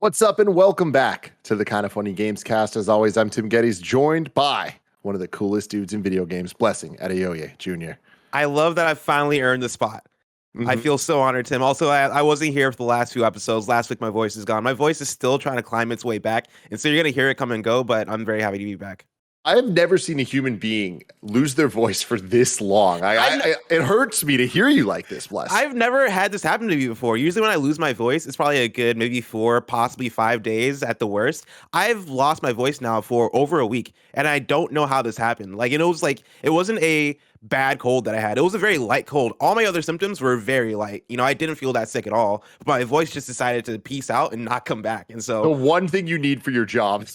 What's up, and welcome back to the Kind of Funny Gamescast. As always, I'm Tim Geddes, joined by one of the coolest dudes in video games, Blessing Adeoye Jr. I love that I finally earned the spot. I feel so honored, Tim. Also, I wasn't here for the last few episodes. Last week, my voice is gone. My voice is still trying to climb its way back, and so you're going to hear it come and go, but I'm very happy to be back. I have never seen a human being lose their voice for this long. It hurts me to hear you like this, Bless. I've never had this happen to me before. Usually when I lose my voice, it's probably a good maybe 4, possibly 5 days at the worst. I've lost my voice now for over a week, and I don't know how this happened. It wasn't a bad cold that I had. It was a very light cold. All my other symptoms were very light. I didn't feel that sick at all. But my voice just decided to peace out and not come back. And so the one thing you need for your job.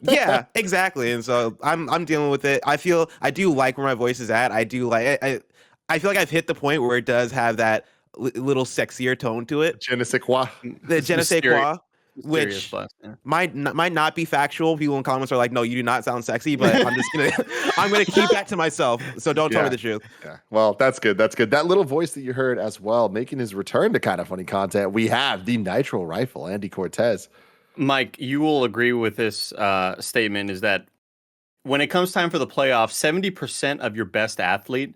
Yeah, exactly. And so I'm dealing with it. I do like where my voice is at. I feel like I've hit the point where it does have that little sexier tone to it. Je ne sais quoi. The je ne sais quoi. Which might not be factual. People in comments are like, "No, you do not sound sexy." But I'm gonna keep that to myself. So don't tell me the truth. Yeah. Well, that's good. That's good. That little voice that you heard as well, making his return to Kind of Funny content. We have the Nitro Rifle, Andy Cortez. Mike, you will agree with this statement: is that when it comes time for the playoffs, 70% of your best athlete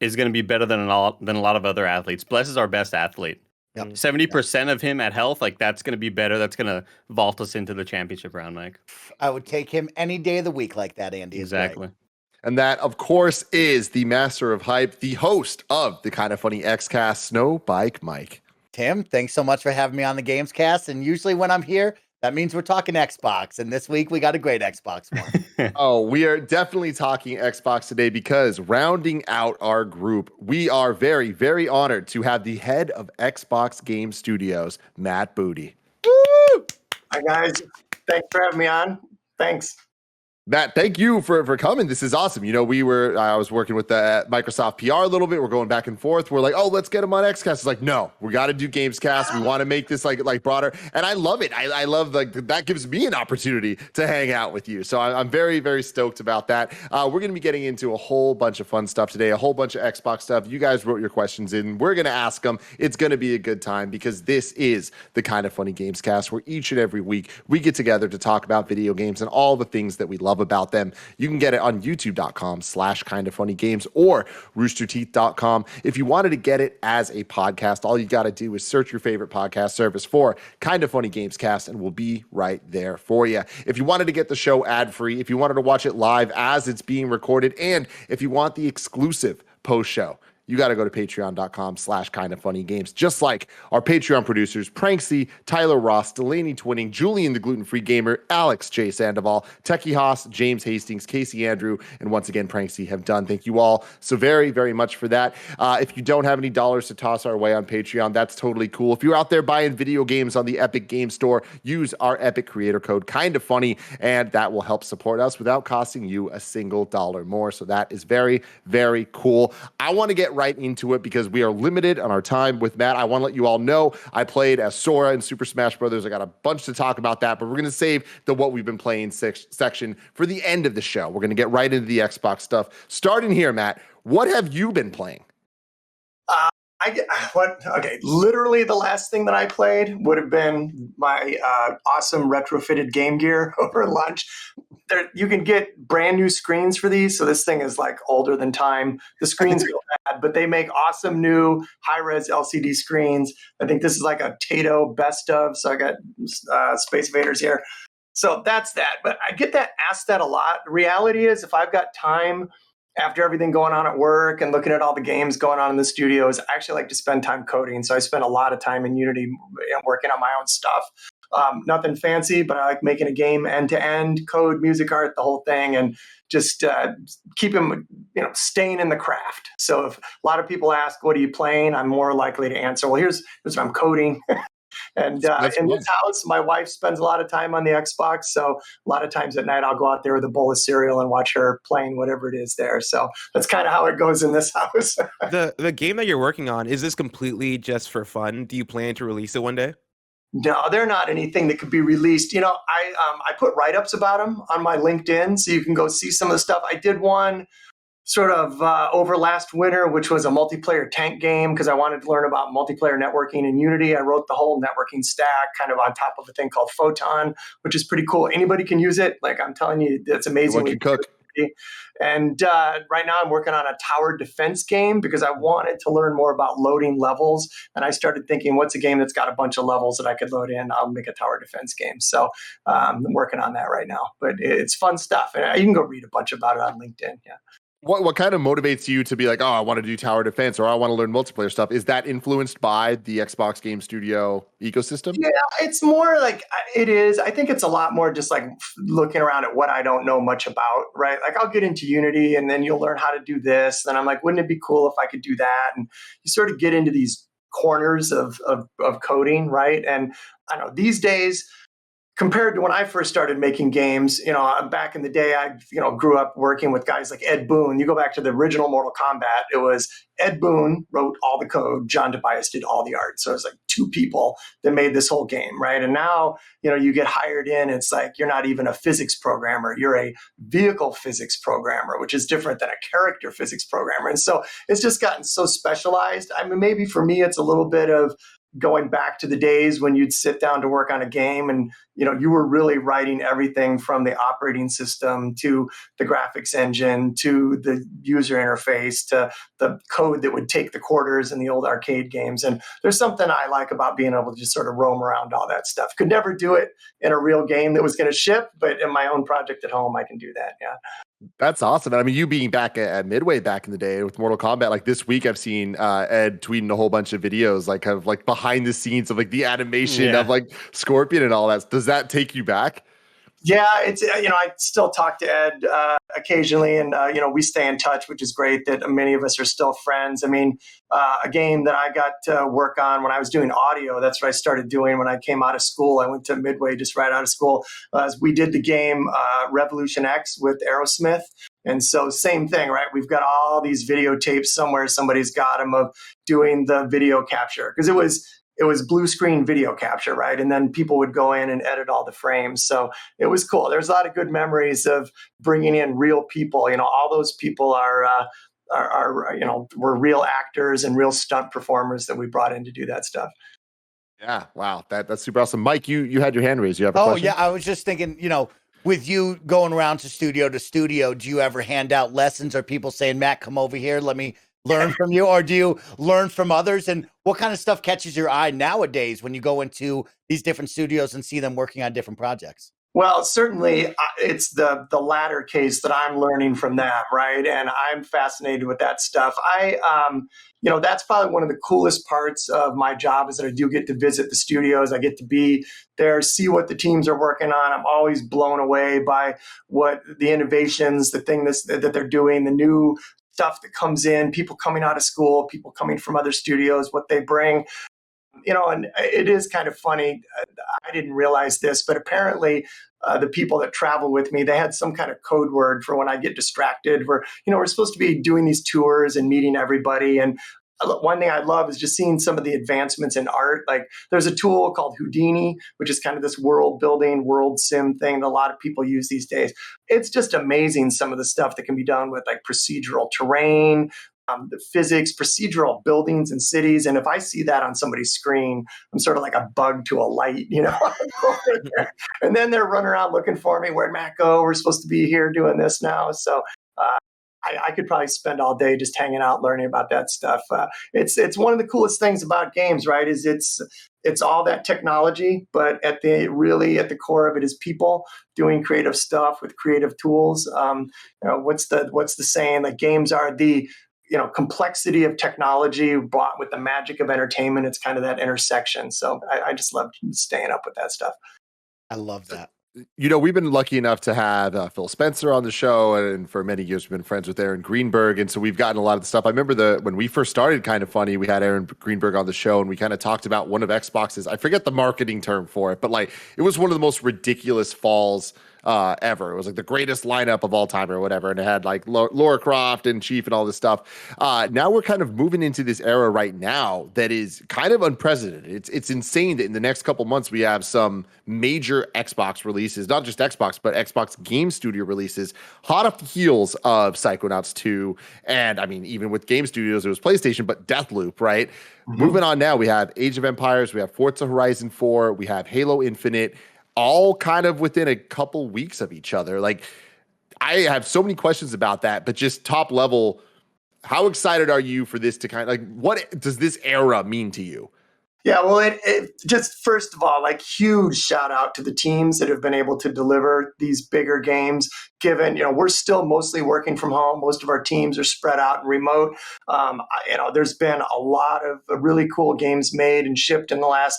is going to be better than a lot of other athletes. Bless is our best athlete. 70% of him at health, that's going to be better. That's going to vault us into the championship round, Mike. I would take him any day of the week like that, Andy. Exactly. Right. And that, of course, is the master of hype, the host of the Kind of Funny Xcast, Snow Bike Mike. Tim, thanks so much for having me on the Gamescast. And usually when I'm here, that means we're talking Xbox. And this week we got a great Xbox one. Oh, we are definitely talking Xbox today because rounding out our group, we are very, very honored to have the head of Xbox Game Studios, Matt Booty. Woo! Hi, guys. Thanks for having me on. Thanks. Matt, thank you for coming. This is awesome. I was working with the Microsoft PR a little bit. We're going back and forth. We're like, oh, let's get him on XCast. It's like, no, we got to do Gamescast. We want to make this like broader. And I love it. I love that gives me an opportunity to hang out with you. So I'm very, very stoked about that. We're going to be getting into a whole bunch of fun stuff today, a whole bunch of Xbox stuff. You guys wrote your questions in. We're going to ask them. It's going to be a good time because this is the Kind of Funny Gamescast where each and every week we get together to talk about video games and all the things that we love about them. You can get it on youtube.com/kindoffunnygames or roosterteeth.com. If you wanted to get it as a podcast, all you got to do is search your favorite podcast service for Kind of Funny Gamescast and we'll be right there for you. If you wanted to get the show ad-free, if you wanted to watch it live as it's being recorded, and if you want the exclusive post-show, you got to go to patreon.com/kindoffunnygames. Just like our Patreon producers, Pranksy, Tyler Ross, Delaney Twinning, Julian the Gluten-Free Gamer, Alex J. Sandoval, Techie Haas, James Hastings, Casey Andrew, and once again, Pranksy have done. Thank you all so very, very much for that. If you don't have any dollars to toss our way on Patreon, that's totally cool. If you're out there buying video games on the Epic Game Store, use our Epic creator code, KindaFunny, and that will help support us without costing you a single dollar more. So that is very, very cool. I want to get right into it because we are limited on our time with Matt. I want to let you all know I played as Sora in Super Smash Brothers. I got a bunch to talk about that, but we're going to save the what we've been playing section for the end of the show. We're going to get right into the Xbox stuff. Starting here, Matt, what have you been playing? Literally the last thing that I played would have been my awesome retrofitted Game Gear over lunch. You can get brand new screens for these, so this thing is older than time. The screens go bad, but they make awesome new high-res LCD screens. I think this is like a Tato best of, so I got Space Invaders here. So that's that. But I get asked that a lot. The reality is, if I've got time after everything going on at work and looking at all the games going on in the studios, I actually like to spend time coding. So I spend a lot of time in Unity working on my own stuff. Nothing fancy, but I like making a game end-to-end, code, music, art, the whole thing, and just keep them, staying in the craft. So if a lot of people ask, what are you playing? I'm more likely to answer, well, here's what I'm coding. And in this house, my wife spends a lot of time on the Xbox. So a lot of times at night, I'll go out there with a bowl of cereal and watch her playing whatever it is there. So that's kind of how it goes in this house. The game that you're working on, is this completely just for fun? Do you plan to release it one day? No, they're not anything that could be released. I put write-ups about them on my LinkedIn, so you can go see some of the stuff. I did one sort of over last winter, which was a multiplayer tank game because I wanted to learn about multiplayer networking in Unity. I wrote the whole networking stack kind of on top of a thing called Photon, which is pretty cool. Anybody can use it. Like I'm telling you, it's amazing. Anyone can cook. And right now I'm working on a tower defense game because I wanted to learn more about loading levels. And I started thinking, what's a game that's got a bunch of levels that I could load in? I'll make a tower defense game. So I'm working on that right now. But it's fun stuff. And you can go read a bunch about it on LinkedIn. Yeah. What kind of motivates you to be like, oh, I want to do tower defense or I want to learn multiplayer stuff? Is that influenced by the Xbox Game Studio ecosystem? Yeah, it's more like it is. I think it's a lot more just like looking around at what I don't know much about, right? Like I'll get into Unity and then you'll learn how to do this. Then I'm like, wouldn't it be cool if I could do that? And you sort of get into these corners of coding, right? And I don't know, these days, compared to when I first started making games, back in the day, I, grew up working with guys like Ed Boon. You go back to the original Mortal Kombat, it was Ed Boon wrote all the code, John Tobias did all the art. So it's like two people that made this whole game, right? And now, you get hired in, it's like you're not even a physics programmer, you're a vehicle physics programmer, which is different than a character physics programmer. And so it's just gotten so specialized. I mean, maybe for me, it's a little bit of going back to the days when you'd sit down to work on a game and you were really writing everything from the operating system to the graphics engine to the user interface to the code that would take the quarters in the old arcade games. And there's something I like about being able to just sort of roam around all that stuff. Could never do it in a real game that was going to ship, but in my own project at home I can do that. Yeah. That's awesome. And I mean, you being back at Midway back in the day with Mortal Kombat, like this week, I've seen Ed tweeting a whole bunch of videos, like kind of like behind the scenes of like the animation of like Scorpion and all that. Does that take you back? Yeah, it's I still talk to Ed occasionally, and we stay in touch, which is great. That many of us are still friends. I mean, a game that I got to work on when I was doing audio. That's what I started doing when I came out of school. I went to Midway just right out of school. We did the game Revolution X with Aerosmith. And so same thing, right? We've got all these videotapes somewhere. Somebody's got them of doing the video capture because it was blue screen video capture, right? And then people would go in and edit all the frames. So it was cool. There's a lot of good memories of bringing in real people. All those people are were real actors and real stunt performers that we brought in to do that stuff. Yeah. Wow. That's super awesome. Mike, you had your hand raised. You have a question? Yeah. I was just thinking, with you going around to studio, do you ever hand out lessons or people saying, Matt, come over here, let me learn from you? Or do you learn from others? And what kind of stuff catches your eye nowadays when you go into these different studios and see them working on different projects? Well, certainly it's the latter case that I'm learning from them, right? And I'm fascinated with that stuff. That's probably one of the coolest parts of my job is that I do get to visit the studios. I get to be there, see what the teams are working on. I'm always blown away by what the innovations, the thing that they're doing, the new stuff that comes in, people coming out of school, people coming from other studios, what they bring. And it is kind of funny. I didn't realize this, but apparently the people that travel with me, they had some kind of code word for when I get distracted. We're supposed to be doing these tours and meeting everybody. And one thing I love is just seeing some of the advancements in art. Like there's a tool called Houdini, which is kind of this world building, world sim thing that a lot of people use these days. It's just amazing some of the stuff that can be done with like procedural terrain, the physics, procedural buildings and cities. And if I see that on somebody's screen, I'm sort of like a bug to a light, And then they're running around looking for me. Where'd Matt go? We're supposed to be here doing this now. So I could probably spend all day just hanging out learning about that stuff. It's one of the coolest things about games, right? Is it's all that technology, but at the core of it is people doing creative stuff with creative tools. What's the saying? Like games are the complexity of technology brought with the magic of entertainment. It's kind of that intersection. So I just love staying up with that stuff. I love that. We've been lucky enough to have Phil Spencer on the show, and for many years we've been friends with Aaron Greenberg, and so we've gotten a lot of the stuff. I remember when we first started KindaFunny, we had Aaron Greenberg on the show, and we kind of talked about one of Xbox's, I forget the marketing term for it, but like it was one of the most ridiculous falls ever. It was like the greatest lineup of all time or whatever, and it had like Laura Croft and Chief and all this stuff. Now we're kind of moving into this era right now that is kind of unprecedented. It's insane that in the next couple months we have some major Xbox releases, not just Xbox, but Xbox Game Studio releases, hot off the heels of Psychonauts 2. And I mean, even with Game Studios, it was PlayStation, but Deathloop, right? Moving on now, we have Age of Empires, we have Forza Horizon 4, we have Halo Infinite, all kind of within a couple weeks of each other. Like, I have so many questions about that, but just top level, how excited are you for this to kind of like, what does this era mean to you? Yeah, well, it just first of all, like huge shout out to the teams that have been able to deliver these bigger games. Given we're still mostly working from home, most of our teams are spread out and remote. There's been a lot of really cool games made and shipped in the last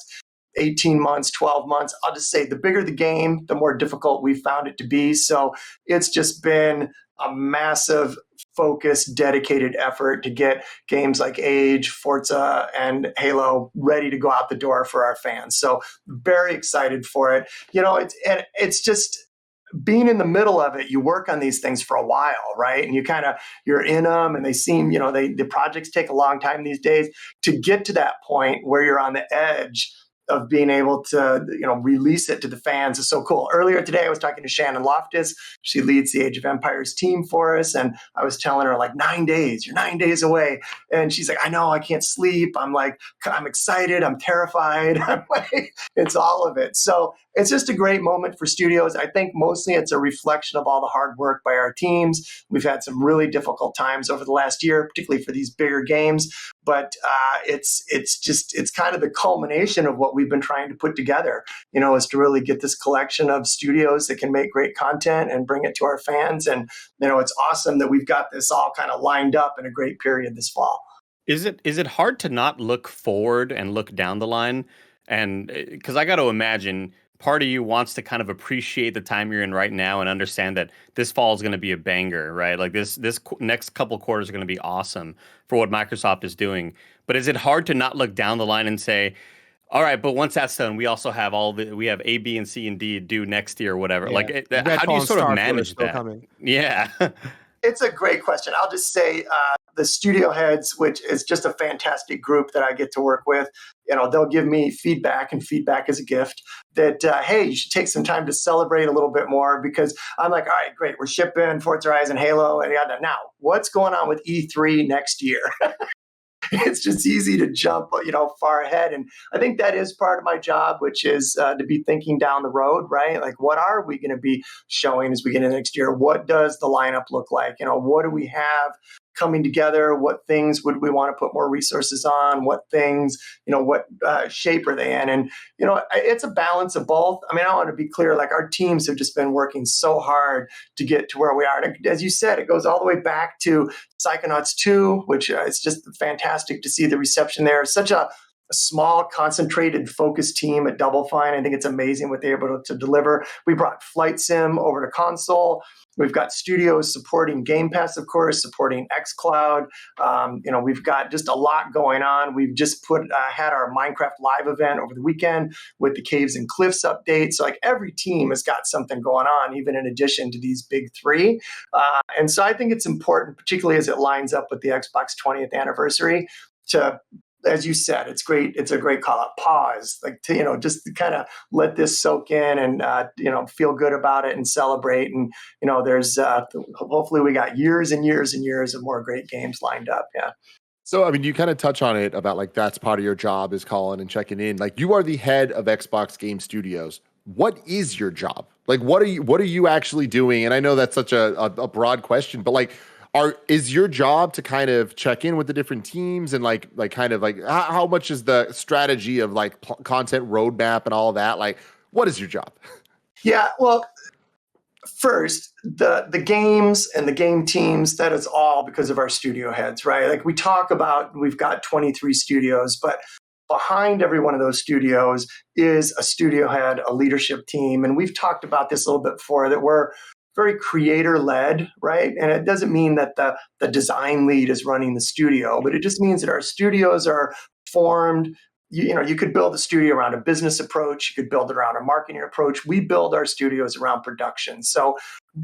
18 months, 12 months. I'll just say the bigger the game, the more difficult we found it to be. So it's just been a massive focused, dedicated effort to get games like Age, Forza, and Halo ready to go out the door for our fans. So very excited for it. It's just being in the middle of it. You work on these things for a while, right? And you're in them, and they seem, the projects take a long time these days. To get to that point where you're on the edge of being able to, release it to the fans is so cool. Earlier today, I was talking to Shannon Loftus. She leads the Age of Empires team for us. And I was telling her, like, 9 days, you're 9 days away. And she's like, I know, I can't sleep. I'm like, I'm excited. I'm terrified. I'm like, it's all of it. So it's just a great moment for studios. I think mostly it's a reflection of all the hard work by our teams. We've had some really difficult times over the last year, particularly for these bigger games. But it's kind of the culmination of what we've been trying to put together, is to really get this collection of studios that can make great content and bring it to our fans. And, it's awesome that we've got this all kind of lined up in a great period this fall. Is it hard to not look forward and look down the line? And because I got to imagine part of you wants to kind of appreciate the time you're in right now and understand that this fall is going to be a banger, right? Like this next couple quarters are going to be awesome for what Microsoft is doing. But is it hard to not look down the line and say, all right, but once that's done, we also have we have A, B, and C and D due next year or whatever. Yeah. Like, how do you sort of manage that? Coming. Yeah. It's a great question. I'll just say the studio heads, which is just a fantastic group that I get to work with, they'll give me feedback, and feedback is a gift, that, hey, you should take some time to celebrate a little bit more, because I'm like, all right, great. We're shipping Forza Horizon, Halo, and now what's going on with E3 next year? It's just easy to jump, far ahead. And I think that is part of my job, which is to be thinking down the road, right? Like, what are we going to be showing as we get into next year? What does the lineup look like? What do we have coming together? What things would we want to put more resources on? What things, what shape are they in? And, it's a balance of both. I mean, I want to be clear, like, our teams have just been working so hard to get to where we are. And as you said, it goes all the way back to Psychonauts 2, which is just fantastic to see the reception there. Such a small, concentrated, focused team at Double Fine. I think it's amazing what they're able to deliver. We brought Flight Sim over to console. We've got studios supporting Game Pass, of course, supporting xCloud. We've got just a lot going on. We've just had our Minecraft Live event over the weekend with the Caves and Cliffs update. So, like, every team has got something going on, even in addition to these big three. And so I think it's important, particularly as it lines up with the Xbox 20th anniversary, to, as you said, it's great. It's a great call out. Pause, like, to, just to kind of let this soak in and, feel good about it and celebrate. And, there's hopefully we got years and years and years of more great games lined up. Yeah. So, I mean, you kind of touch on it about, like, that's part of your job is calling and checking in. Like, you are the head of Xbox Game Studios. What is your job? Like, what are you actually doing? And I know that's such a broad question, but, like, is your job to kind of check in with the different teams and like kind of like how much is the strategy of like content roadmap and all of that? Like, what is your job? Yeah, well, first, the games and the game teams, that is all because of our studio heads, right? Like, we talk about, we've got 23 studios, but behind every one of those studios is a studio head, a leadership team. And we've talked about this a little bit before, that we're very creator-led, right? And it doesn't mean that the design lead is running the studio, but it just means that our studios are formed you could build a studio around a business approach. You could build it around a marketing approach. We build our studios around production. So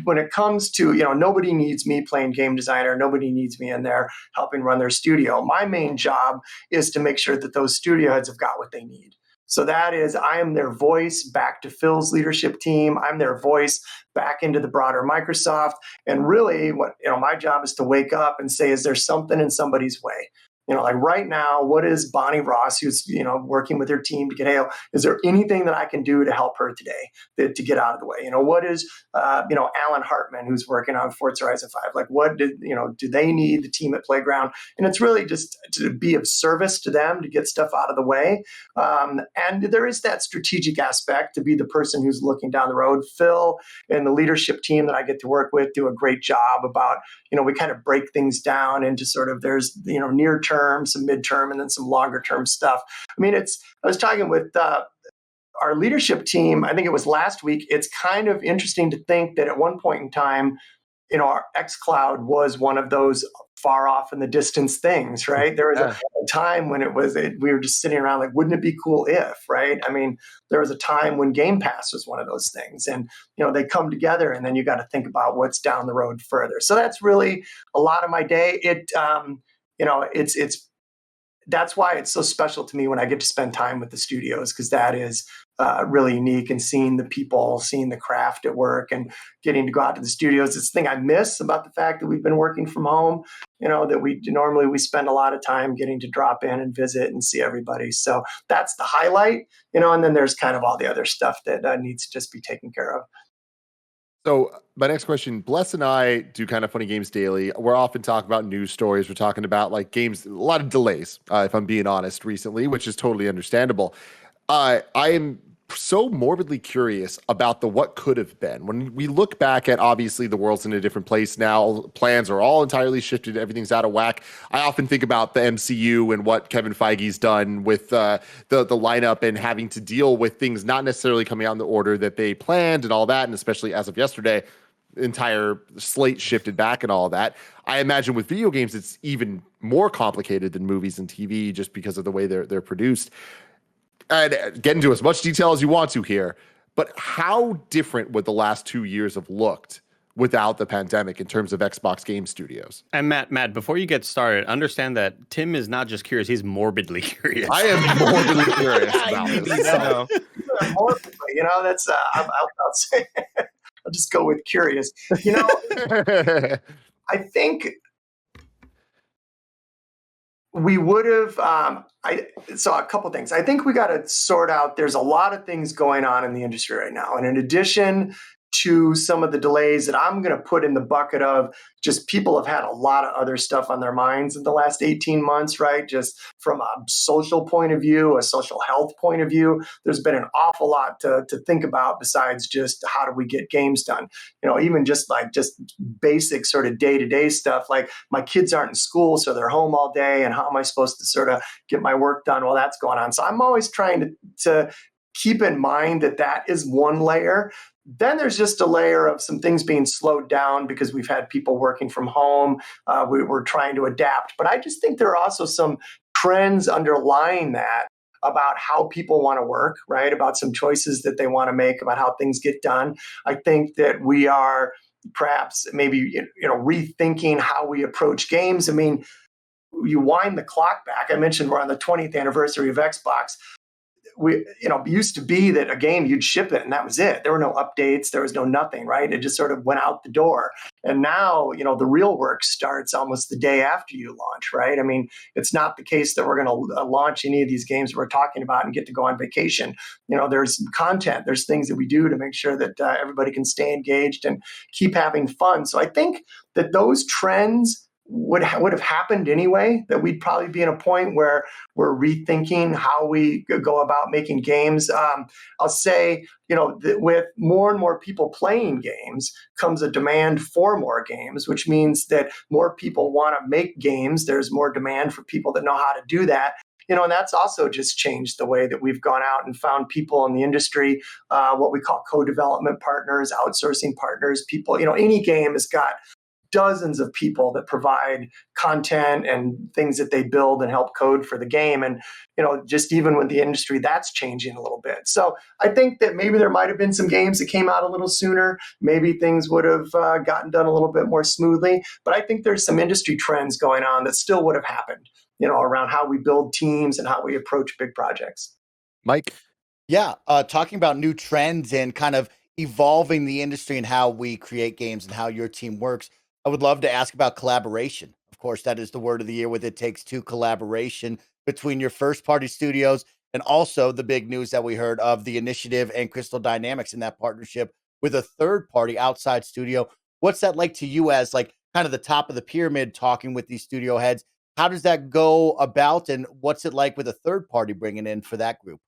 when it comes to, nobody needs me playing game designer. Nobody needs me in there helping run their studio. My main job is to make sure that those studio heads have got what they need. So that is, I am their voice back to Phil's leadership team. I'm their voice back into the broader Microsoft. And really what, my job is to wake up and say, is there something in somebody's way? Like right now, what is Bonnie Ross, who's, working with her team to get Halo, is there anything that I can do to help her today to get out of the way? What is, Alan Hartman, who's working on Forza Horizon 5, like what do they need, the team at Playground? And it's really just to be of service to them, to get stuff out of the way. And there is that strategic aspect to be the person who's looking down the road. Phil and the leadership team that I get to work with do a great job about, we kind of break things down into sort of, there's, near term, some midterm, and then some longer term stuff. I mean, I was talking with our leadership team, I think it was last week. It's kind of interesting to think that at one point in time, our xCloud was one of those far off in the distance things, right? There was a time when we were just sitting around like, wouldn't it be cool if, right? I mean, there was a time when Game Pass was one of those things, and they come together, and then you got to think about what's down the road further. So that's really a lot of my day. That's why it's so special to me when I get to spend time with the studios, because that is really unique, and seeing the people, seeing the craft at work, and getting to go out to the studios. It's the thing I miss about the fact that we've been working from home, that we spend a lot of time getting to drop in and visit and see everybody. So that's the highlight, and then there's kind of all the other stuff that needs to just be taken care of. So my next question, Bless and I do Kind of Funny Games daily. We're often talking about news stories. We're talking about like games, a lot of delays, if I'm being honest, recently, which is totally understandable. I am so morbidly curious about the what could have been. When we look back at, obviously the world's in a different place now, plans are all entirely shifted, everything's out of whack. I often think about the MCU and what Kevin Feige's done with the lineup, and having to deal with things not necessarily coming out in the order that they planned and all that, and especially as of yesterday, entire slate shifted back and all that. I imagine with video games it's even more complicated than movies and TV, just because of the way they're produced. And get into as much detail as you want to here, but how different would the last 2 years have looked without the pandemic in terms of Xbox game studios? And Matt, before you get started, understand that Tim is not just curious; he's morbidly curious. I am morbidly curious about this. Morbidly, that's I'll say. I'll just go with curious. I think we would have. So a couple things. I think we got to sort out. There's a lot of things going on in the industry right now, and in addition to some of the delays that I'm going to put in the bucket of just people have had a lot of other stuff on their minds in the last 18 months, right? Just from a social point of view, a social health point of view, there's been an awful lot to think about besides just how do we get games done? Even just basic sort of day-to-day stuff, like my kids aren't in school, so they're home all day, and how am I supposed to sort of get my work done while that's going on? So I'm always trying to keep in mind that is one layer. Then there's just a layer of some things being slowed down because we've had people working from home. We're trying to adapt. But I just think there are also some trends underlying that about how people want to work, right? About some choices that they want to make, about how things get done. I think that we are perhaps maybe rethinking how we approach games. I mean, you wind the clock back. I mentioned we're on the 20th anniversary of Xbox. It used to be that a game, you'd ship it and that was it. There were no updates. There was no nothing, right? It just sort of went out the door. And now, the real work starts almost the day after you launch, right? I mean, it's not the case that we're going to launch any of these games we're talking about and get to go on vacation. There's content, there's things that we do to make sure that everybody can stay engaged and keep having fun. So I think that those trends would have happened anyway, that we'd probably be in a point where we're rethinking how we go about making games. I'll say, that with more and more people playing games comes a demand for more games, which means that more people want to make games. There's more demand for people that know how to do that. And that's also just changed the way that we've gone out and found people in the industry, what we call co-development partners, outsourcing partners, people, any game has got dozens of people that provide content and things that they build and help code for the game. And, just even with the industry, that's changing a little bit. So I think that maybe there might have been some games that came out a little sooner. Maybe things would have gotten done a little bit more smoothly. But I think there's some industry trends going on that still would have happened, around how we build teams and how we approach big projects. Mike? Yeah, talking about new trends and kind of evolving the industry and how we create games and how your team works, I would love to ask about collaboration. Of course, that is the word of the year with It Takes Two collaboration between your first party studios and also the big news that we heard of the initiative and Crystal Dynamics in that partnership with a third party outside studio. What's that like to you as like kind of the top of the pyramid talking with these studio heads? How does that go about and what's it like with a third party bringing in for that group?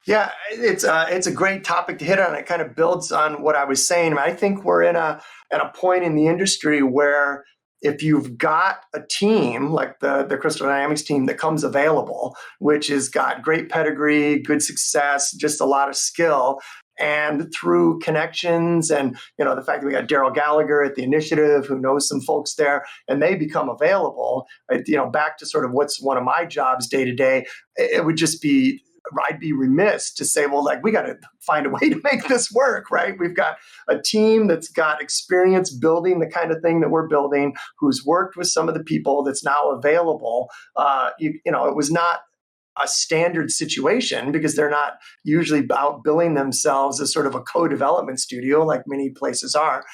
Yeah, it's a great topic to hit on. It kind of builds on what I was saying. I think we're at a point in the industry where if you've got a team like the Crystal Dynamics team that comes available, which has got great pedigree, good success, just a lot of skill, and through connections and the fact that we got Daryl Gallagher at the initiative who knows some folks there, and they become available. Back to sort of what's one of my jobs day to day, it would just be. I'd be remiss to say, well, like, we got to find a way to make this work, right? We've got a team that's got experience building the kind of thing that we're building, who's worked with some of the people that's now available. It was not a standard situation because they're not usually out billing themselves as sort of a co-development studio like many places are.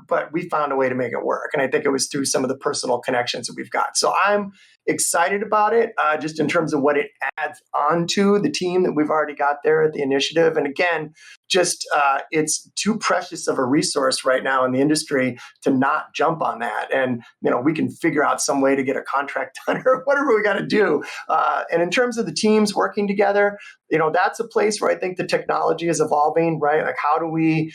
But we found a way to make it work. And I think it was through some of the personal connections that we've got. So I'm excited about it, just in terms of what it adds onto the team that we've already got there at the initiative. And again, just it's too precious of a resource right now in the industry to not jump on that. And, we can figure out some way to get a contract done or whatever we got to do. And in terms of the teams working together, that's a place where I think the technology is evolving, right? Like, how do we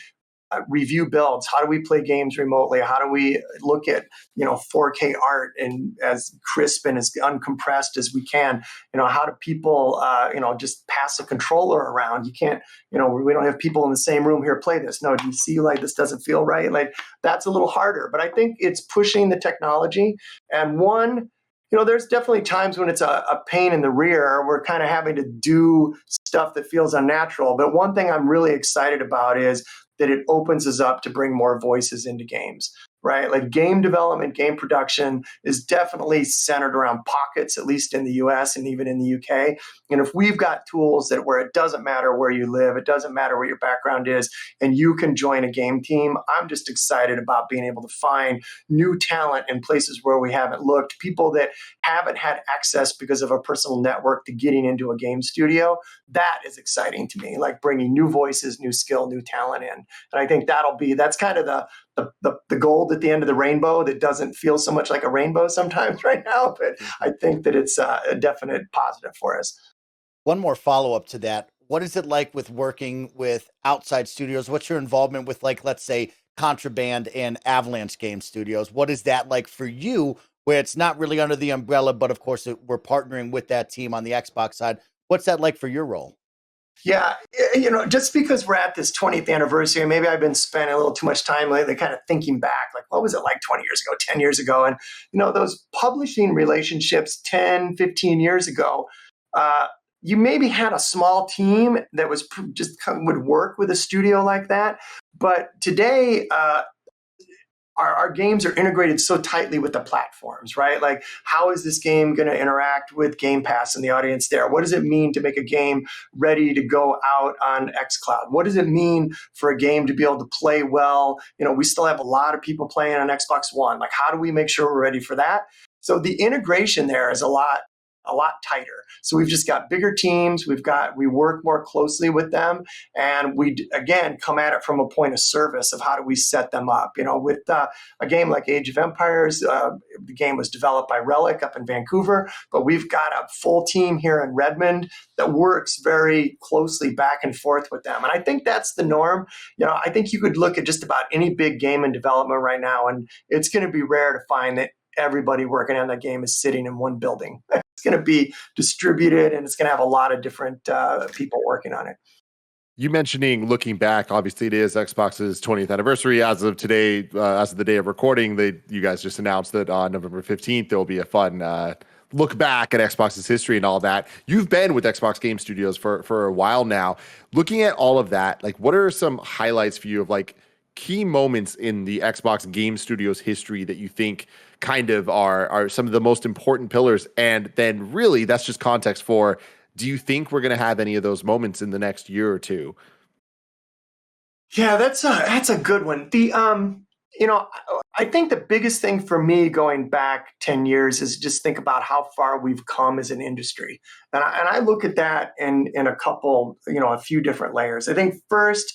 review builds? How do we play games remotely? How do we look at 4K art and as crisp and as uncompressed as we can? How do people just pass a controller around? You can't, we don't have people in the same room here play this. No, do you see like this doesn't feel right? Like, that's a little harder, but I think it's pushing the technology. And there's definitely times when it's a pain in the rear. We're kind of having to do stuff that feels unnatural. But one thing I'm really excited about is that it opens us up to bring more voices into games, right? Like, game development, game production is definitely centered around pockets, at least in the US and even in the UK. And if we've got tools where it doesn't matter where you live, it doesn't matter what your background is, and you can join a game team, I'm just excited about being able to find new talent in places where we haven't looked, people that haven't had access because of a personal network to getting into a game studio. That is exciting to me, like bringing new voices, new skill, new talent in. And I think that's kind of the gold at the end of the rainbow that doesn't feel so much like a rainbow sometimes right now, but I think that it's a definite positive for us. One more follow up to that. What is it like with working with outside studios? What's your involvement with, like, let's say, Contraband and Avalanche Game Studios? What is that like for you, where it's not really under the umbrella, but of course we're partnering with that team on the Xbox side? What's that like for your role? Yeah, just because we're at this 20th anniversary, maybe I've been spending a little too much time lately kind of thinking back, like, what was it like 20 years ago, 10 years ago? And, those publishing relationships 10, 15 years ago, you maybe had a small team that was would work with a studio like that. But today, our games are integrated so tightly with the platforms, right? Like, how is this game going to interact with Game Pass and the audience there? What does it mean to make a game ready to go out on xCloud? What does it mean for a game to be able to play well? We still have a lot of people playing on Xbox One. Like, how do we make sure we're ready for that? So the integration there is a lot tighter. So we've just got bigger teams. We work more closely with them, and we again come at it from a point of service of how do we set them up. With a game like Age of Empires, the game was developed by Relic up in Vancouver, but we've got a full team here in Redmond that works very closely back and forth with them. And I think that's the norm. I think you could look at just about any big game in development right now, and it's going to be rare to find that everybody working on that game is sitting in one building. It's going to be distributed, and it's going to have a lot of different people working on it. You mentioning looking back, obviously it is Xbox's 20th anniversary as of today, as of the day of recording. You guys just announced that on November 15th there will be a fun look back at Xbox's history and all that. You've been with Xbox Game Studios for a while now. Looking at all of that, like what are some highlights for you of like key moments in the Xbox Game Studios history that you think kind of are some of the most important pillars? And then really that's just context for, do you think we're going to have any of those moments in the next year or two? Yeah, that's a good one. You know, I think the biggest thing for me going back 10 years is just think about how far we've come as an industry. And I look at that in a couple, a few different layers. I think first,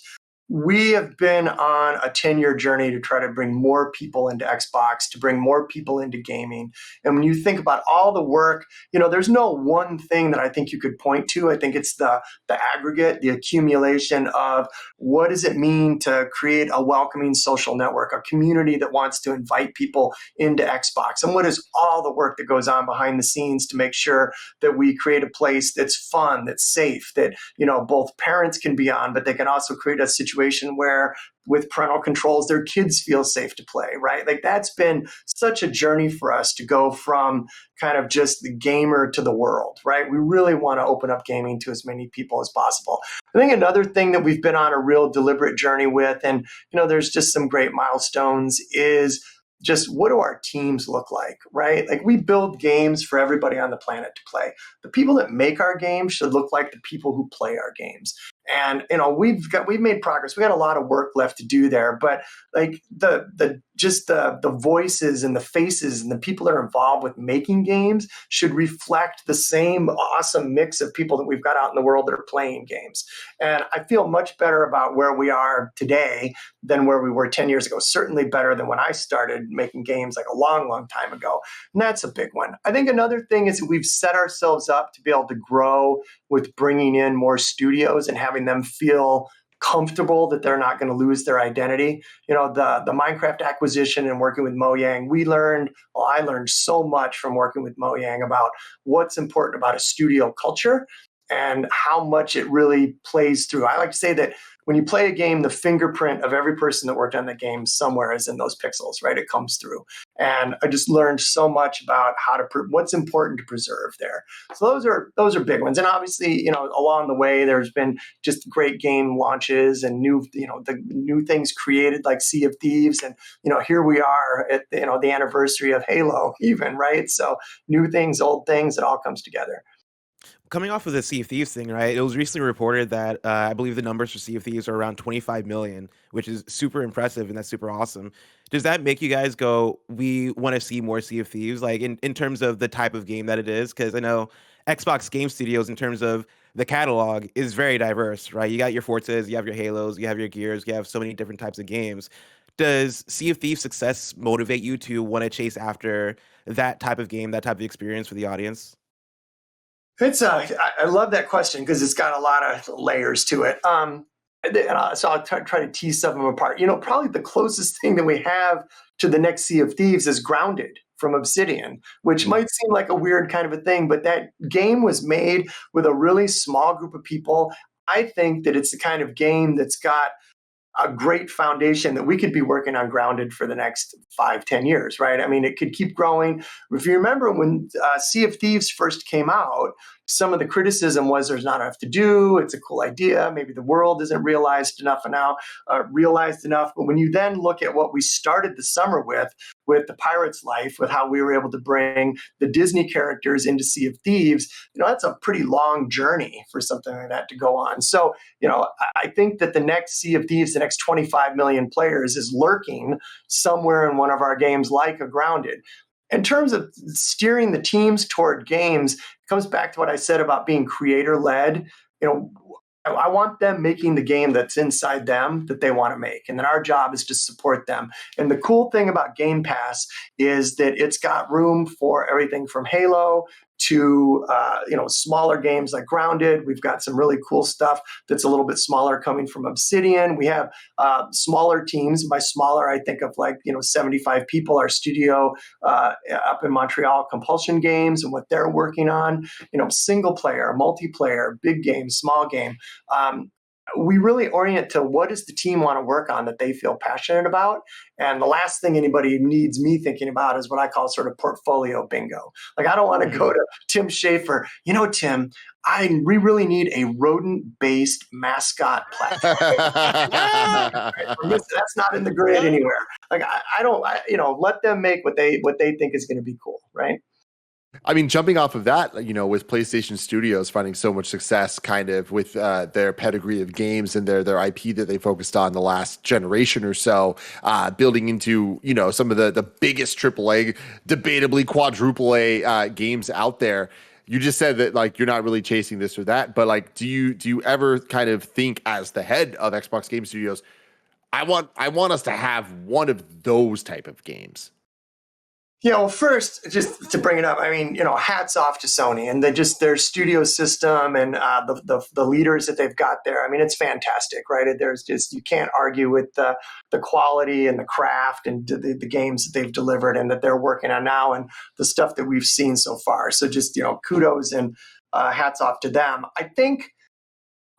we have been on a 10-year journey to try to bring more people into Xbox, to bring more people into gaming. And when you think about all the work, there's no one thing that I think you could point to. I think it's the aggregate, the accumulation of what does it mean to create a welcoming social network, a community that wants to invite people into Xbox, and what is all the work that goes on behind the scenes to make sure that we create a place that's fun, that's safe, that both parents can be on, but they can also create a situation where with parental controls, their kids feel safe to play, right? Like that's been such a journey for us to go from kind of just the gamer to the world, right? We really want to open up gaming to as many people as possible. I think another thing that we've been on a real deliberate journey with, and there's just some great milestones, is just what do our teams look like, right? Like we build games for everybody on the planet to play. The people that make our games should look like the people who play our games. And we've made progress. We got a lot of work left to do there, but like the voices and the faces and the people that are involved with making games should reflect the same awesome mix of people that we've got out in the world that are playing games. And I feel much better about where we are today than where we were 10 years ago. Certainly better than when I started making games like a long, long time ago. And that's a big one. I think another thing is that we've set ourselves up to be able to grow with bringing in more studios and having them feel comfortable that they're not going to lose their identity. The Minecraft acquisition and working with Mojang, I learned so much from working with Mojang about what's important about a studio culture and how much it really plays through. I like to say that when you play a game, the fingerprint of every person that worked on the game somewhere is in those pixels, right? It comes through. And I just learned so much about what's important to preserve there. So those are big ones. And obviously, along the way, there's been just great game launches and the new things created like Sea of Thieves. And, here we are at, the anniversary of Halo even, right? So new things, old things, it all comes together. Coming off of the Sea of Thieves thing, right? It was recently reported that I believe the numbers for Sea of Thieves are around 25 million, which is super impressive and that's super awesome. Does that make you guys go, we want to see more Sea of Thieves, like in terms of the type of game that it is? Because I know Xbox Game Studios, in terms of the catalog, is very diverse, right? You got your Forzas, you have your Halos, you have your Gears, you have so many different types of games. Does Sea of Thieves success motivate you to want to chase after that type of game, that type of experience for the audience? I love that question because it's got a lot of layers to it. So I'll try to tease some of them apart. Probably the closest thing that we have to the next Sea of Thieves is Grounded from Obsidian, which might seem like a weird kind of a thing, but that game was made with a really small group of people. I think that it's the kind of game that's got a great foundation that we could be working on Grounded for the next 5-10 years, right? I mean, it could keep growing. If you remember when Sea of Thieves first came out, some of the criticism was there's not enough to do. It's a cool idea. Maybe the world isn't realized enough. But when you then look at what we started the summer with the Pirate's Life, with how we were able to bring the Disney characters into Sea of Thieves, that's a pretty long journey for something like that to go on. So, I think that the next Sea of Thieves, the next 25 million players, is lurking somewhere in one of our games like a Grounded. In terms of steering the teams toward games, it comes back to what I said about being creator-led. I want them making the game that's inside them that they want to make. And then our job is to support them. And the cool thing about Game Pass is that it's got room for everything from Halo to smaller games like Grounded. We've got some really cool stuff that's a little bit smaller coming from Obsidian. We have smaller teams. By smaller, I think of 75 people. Our studio up in Montreal, Compulsion Games, and what they're working on. Single player, multiplayer, big game, small game. we really orient to what does the team want to work on that they feel passionate about. And the last thing anybody needs me thinking about is what I call sort of portfolio bingo. Like, I don't want to go to Tim Schafer, Tim, we really need a rodent-based mascot platform. That's not in the grid anywhere. Like, let them make what they think is going to be cool, right? I mean, jumping off of that, with PlayStation Studios finding so much success kind of with their pedigree of games and their IP that they focused on the last generation or so, building into, some of the biggest AAA, debatably quadruple A games out there. You just said that, like, you're not really chasing this or that, but, like, do you ever kind of think as the head of Xbox Game Studios, I want us to have one of those type of games? Yeah, well, first, just to bring it up, I mean, hats off to Sony and their studio system and the leaders that they've got there. I mean, it's fantastic, right? You can't argue with the quality and the craft and the games that they've delivered and that they're working on now and the stuff that we've seen so far. So just, kudos and hats off to them. I think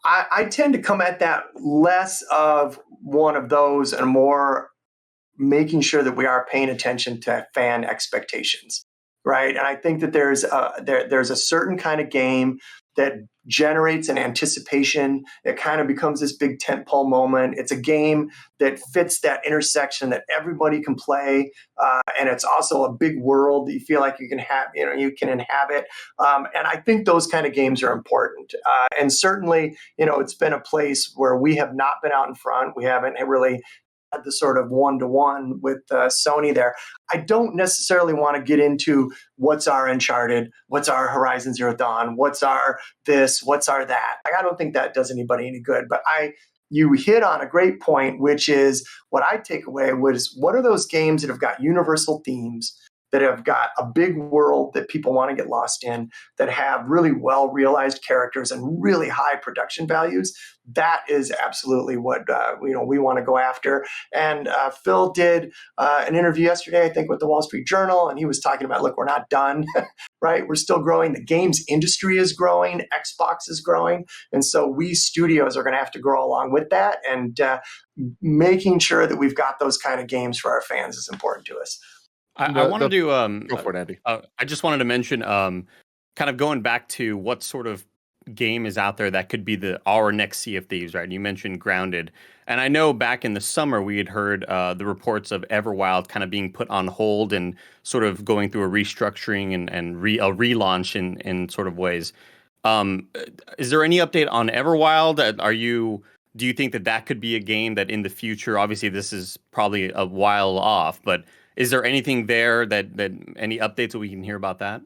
I tend to come at that less of one of those and more making sure that we are paying attention to fan expectations, right? And I think that there's a certain kind of game that generates an anticipation. It kind of becomes this big tentpole moment. It's a game that fits that intersection that everybody can play, and it's also a big world that you feel like you can have, you can inhabit. And I think those kind of games are important. And certainly, it's been a place where we have not been out in front. We haven't really had the sort of one-to-one with Sony there. I don't necessarily want to get into what's our Uncharted, what's our Horizon Zero Dawn, what's our this, what's our that. I don't think that does anybody any good. But you hit on a great point, which is what I take away was what are those games that have got universal themes, that have got a big world that people want to get lost in, that have really well-realized characters and really high production values. That is absolutely what we want to go after. And Phil did an interview yesterday, I think, with the Wall Street Journal, and he was talking about, look, we're not done, right? We're still growing. The games industry is growing. Xbox is growing. And so we studios are going to have to grow along with that. And making sure that we've got those kind of games for our fans is important to us. I wanted to go for it, Andy. I just wanted to mention kind of going back to what sort of game is out there that could be our next Sea of Thieves, right? You mentioned Grounded, and I know back in the summer we had heard the reports of Everwild kind of being put on hold and sort of going through a restructuring and a relaunch in sort of ways. Is there any update on Everwild? Do you think that could be a game that in the future, obviously this is probably a while off, but is there anything there that any updates that we can hear about that?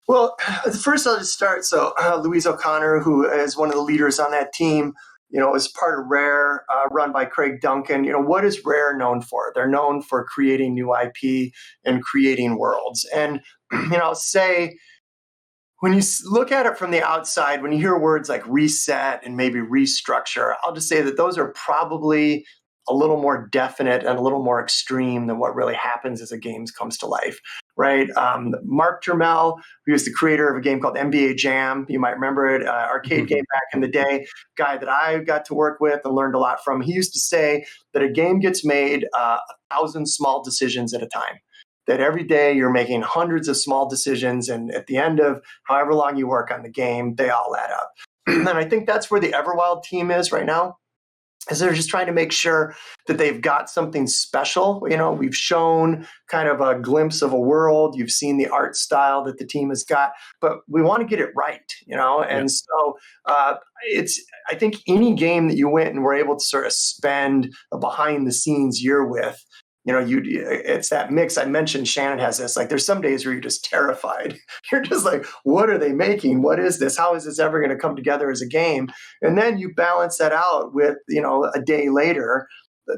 Well, first I'll just start. So Louise O'Connor, who is one of the leaders on that team, is part of Rare, run by Craig Duncan. What is Rare known for? They're known for creating new IP and creating worlds. And, I'll say, when you look at it from the outside, when you hear words like reset and maybe restructure, I'll just say that those are probably a little more definite and a little more extreme than what really happens as a game comes to life, right? Mark Turmel, who is the creator of a game called NBA Jam, you might remember it, arcade game back in the day, guy that I got to work with and learned a lot from. He used to say that a game gets made 1,000 small decisions at a time. That every day you're making hundreds of small decisions, and at the end of however long you work on the game, they all add up. And I think that's where the Everwild team is right now. Is they're just trying to make sure that they've got something special. We've shown kind of a glimpse of a world. You've seen the art style that the team has got, but we want to get it right, And so I think any game that you went and were able to sort of spend a behind the scenes year with, it's that mix. I mentioned Shannon has this, like, there's some days where you're just terrified. You're just like, what are they making? What is this? How is this ever going to come together as a game? And then you balance that out with, a day later,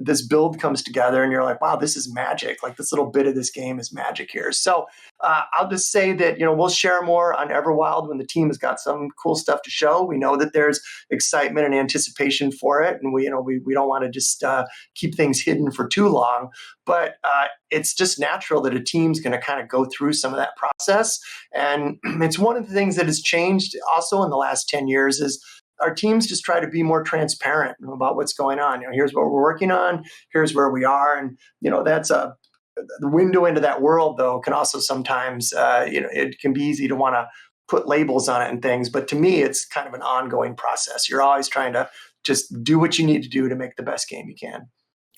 this build comes together and you're like, wow, this is magic. Like, this little bit of this game is magic here. So I'll just say that, we'll share more on Everwild when the team has got some cool stuff to show. We know that there's excitement and anticipation for it. And we don't want to just keep things hidden for too long. But it's just natural that a team's going to kind of go through some of that process. And it's one of the things that has changed also in the last 10 years is our teams just try to be more transparent about what's going on. Here's what we're working on, here's where we are, and that's the window into that world. Though can also sometimes, it can be easy to want to put labels on it and things. But to me, it's kind of an ongoing process. You're always trying to just do what you need to do to make the best game you can.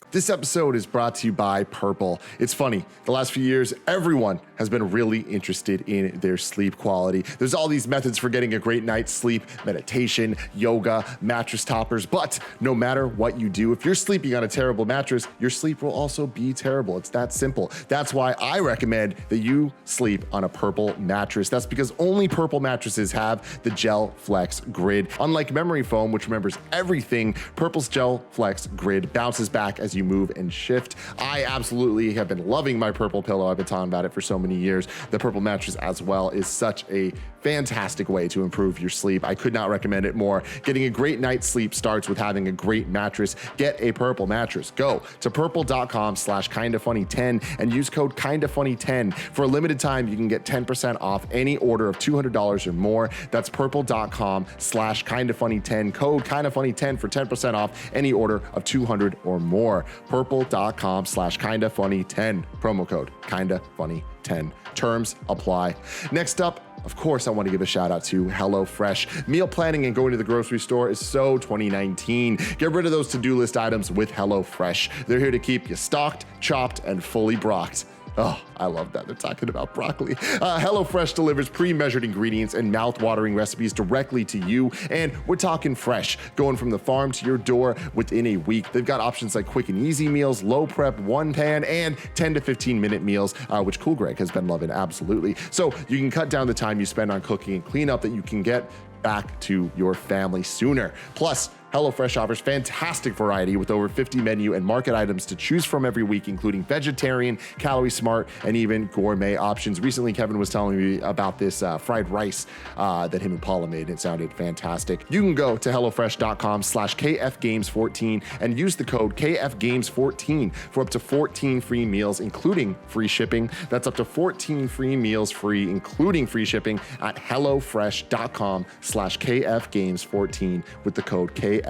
This episode is brought to you by Purple. It's funny, the last few years, everyone has been really interested in their sleep quality. There's all these methods for getting a great night's sleep, meditation, yoga, mattress toppers, but no matter what you do, if you're sleeping on a terrible mattress, your sleep will also be terrible. It's that simple. That's why I recommend that you sleep on a Purple mattress. That's because only Purple mattresses have the Gel Flex Grid. Unlike memory foam, which remembers everything, Purple's Gel Flex Grid bounces back as you move and shift. I absolutely have been loving my Purple pillow. I've been talking about it for so many years. The Purple mattress as well is such a fantastic way to improve your sleep. I could not recommend it more. Getting a great night's sleep starts with having a great mattress. Get a Purple mattress. Go to purple.com/kindafunny10 and use code kindafunny10. For a limited time, you can get 10% off any order of $200 or more. That's purple.com/kindafunny10. Code kindafunny10 for 10% off any order of $200 or more. Purple.com/kindafunny10. Promo code kindafunny10. Terms apply. Next up, of course, I want to give a shout out to HelloFresh. Meal planning and going to the grocery store is so 2019. Get rid of those to-do list items with HelloFresh. They're here to keep you stocked, chopped, and fully brocked. Oh, I love that. They're talking about broccoli. HelloFresh delivers pre-measured ingredients and mouth-watering recipes directly to you. And we're talking fresh, going from the farm to your door within a week. They've got options like quick and easy meals, low prep, one pan, and 10 to 15 minute meals, which Cool Greg has been loving absolutely. So you can cut down the time you spend on cooking and cleanup that you can get back to your family sooner. Plus, HelloFresh offers fantastic variety with over 50 menu and market items to choose from every week, including vegetarian, calorie smart, and even gourmet options. Recently, Kevin was telling me about this fried rice that him and Paula made. It sounded fantastic. You can go to HelloFresh.com/KFGames14 and use the code KFGames14 for up to 14 free meals, including free shipping. That's up to 14 free meals free, including free shipping at HelloFresh.com/KFGames14 with the code KFGames14.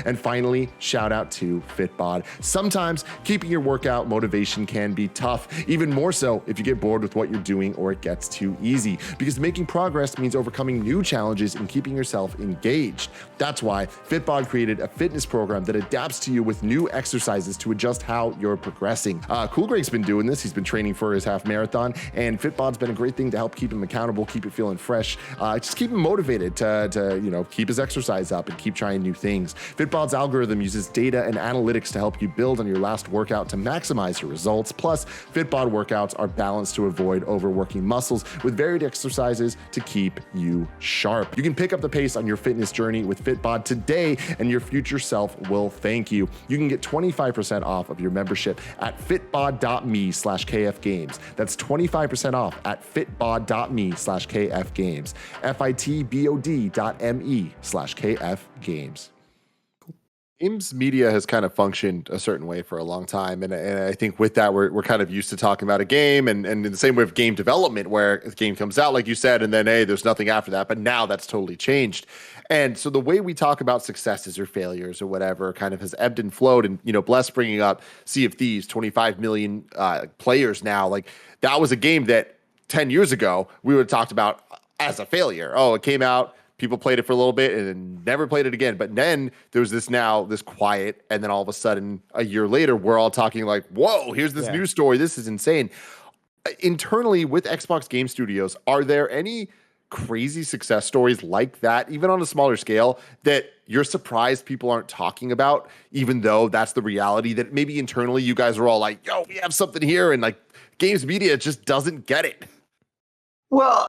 And finally, shout out to Fitbod. Sometimes keeping your workout motivation can be tough, even more so if you get bored with what you're doing or it gets too easy, because making progress means overcoming new challenges and keeping yourself engaged. That's why Fitbod created a fitness program that adapts to you with new exercises to adjust how you're progressing. Cool Greg's been doing this. He's been training for his half marathon, and Fitbod's been a great thing to help keep him accountable, keep it feeling fresh, just keep him motivated to keep his exercise up and keep trying new things. Fitbod's algorithm uses data and analytics to help you build on your last workout to maximize your results. Plus, Fitbod workouts are balanced to avoid overworking muscles with varied exercises to keep you sharp. You can pick up the pace on your fitness journey with Fitbod today, and your future self will thank you. You can get 25% off of your membership at fitbod.me/KFGames. That's 25% off at fitbod.me/KFGames. fitbod.me/KFGames. Games media has kind of functioned a certain way for a long time. And I think with that, we're kind of used to talking about a game and in the same way of game development, where a game comes out, like you said, and then, hey, there's nothing after that. But now that's totally changed. And so the way we talk about successes or failures or whatever kind of has ebbed and flowed. And, Bless bringing up Sea of Thieves, 25 million players now. Like, that was a game that 10 years ago we would have talked about as a failure. Oh, it came out, people played it for a little bit and then never played it again. But then there was this quiet. And then all of a sudden, a year later, we're all talking like, whoa, here's this news story. This is insane. Internally with Xbox Game Studios, are there any crazy success stories like that, even on a smaller scale, that you're surprised people aren't talking about, even though that's the reality, that maybe internally you guys are all like, yo, we have something here, and like games media just doesn't get it? Well,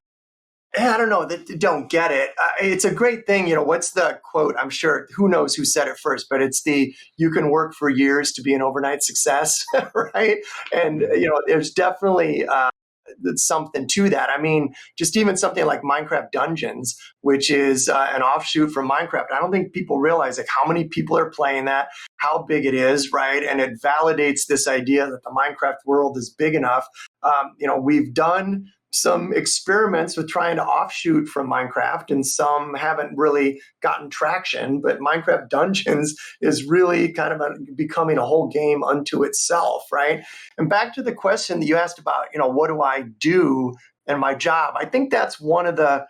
I don't know, that don't get it. It's a great thing. What's the quote? I'm sure, who knows who said it first, but it's you can work for years to be an overnight success, right? And, there's definitely something to that. I mean, just even something like Minecraft Dungeons, which is an offshoot from Minecraft. I don't think people realize like how many people are playing that, how big it is, right? And it validates this idea that the Minecraft world is big enough. We've done some experiments with trying to offshoot from Minecraft, and some haven't really gotten traction. But Minecraft Dungeons is really kind of becoming a whole game unto itself, right? And back to the question that you asked about, what do I do in my job? I think that's one of the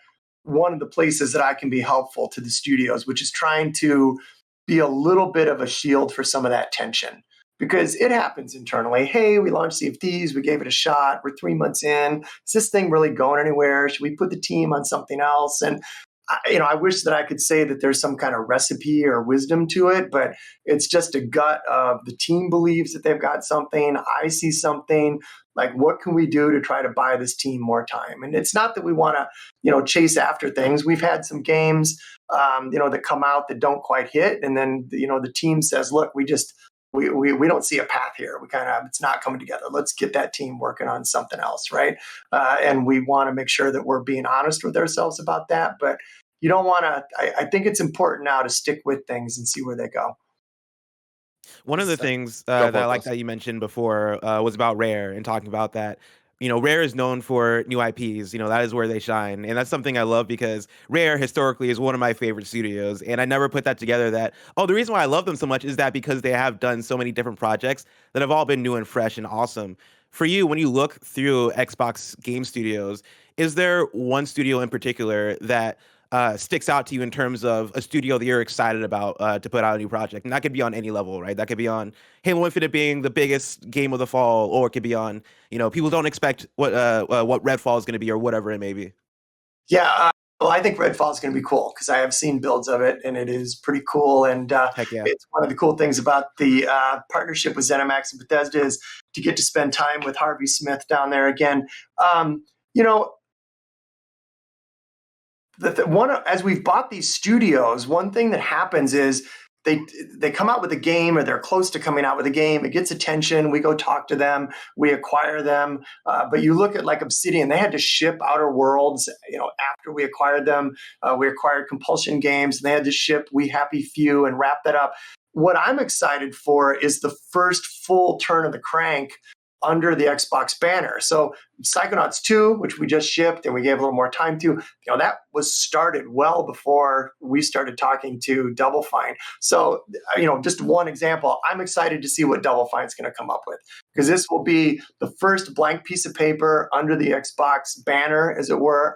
places that I can be helpful to the studios, which is trying to be a little bit of a shield for some of that tension. Because it happens internally. Hey, we launched Sea of Thieves. We gave it a shot. We're 3 months in. Is this thing really going anywhere? Should we put the team on something else? And I wish that I could say that there's some kind of recipe or wisdom to it, but it's just a gut of the team believes that they've got something. I see something. Like, what can we do to try to buy this team more time? And it's not that we want to, chase after things. We've had some games, that come out that don't quite hit, and then the team says, "Look, we don't see a path here. It's not coming together. Let's get that team working on something else," right? And we want to make sure that we're being honest with ourselves about that. But you don't want to. I think it's important now to stick with things and see where they go. One of the So- things Go for that I it, like Gus. that you mentioned before was about Rare and talking about that. Rare is known for new IPs. That is where they shine. And that's something I love because Rare historically is one of my favorite studios. And I never put that together that, the reason why I love them so much is that because they have done so many different projects that have all been new and fresh and awesome. For you, when you look through Xbox game studios, is there one studio in particular that sticks out to you in terms of a studio that you're excited about to put out a new project? And that could be on any level, right? That could be on Halo Infinite being the biggest game of the fall, or it could be on, people don't expect what Redfall is going to be or whatever it may be. Yeah. Well, I think Redfall is going to be cool because I have seen builds of it, and it is pretty cool. And Heck yeah. it's one of the cool things about the partnership with ZeniMax and Bethesda is to get to spend time with Harvey Smith down there again. You know, as we've bought these studios, one thing that happens is they come out with a game, or they're close to coming out with a game. It gets attention. We go talk to them. We acquire them. But you look at like Obsidian, they had to ship Outer Worlds. After we acquired them, we acquired Compulsion Games. And they had to ship We Happy Few and wrap that up. What I'm excited for is the first full turn of the crank under the Xbox banner. So Psychonauts 2, which we just shipped and we gave a little more time to, that was started well before we started talking to Double Fine. So, just one example, I'm excited to see what Double Fine's going to come up with, because this will be the first blank piece of paper under the Xbox banner, as it were.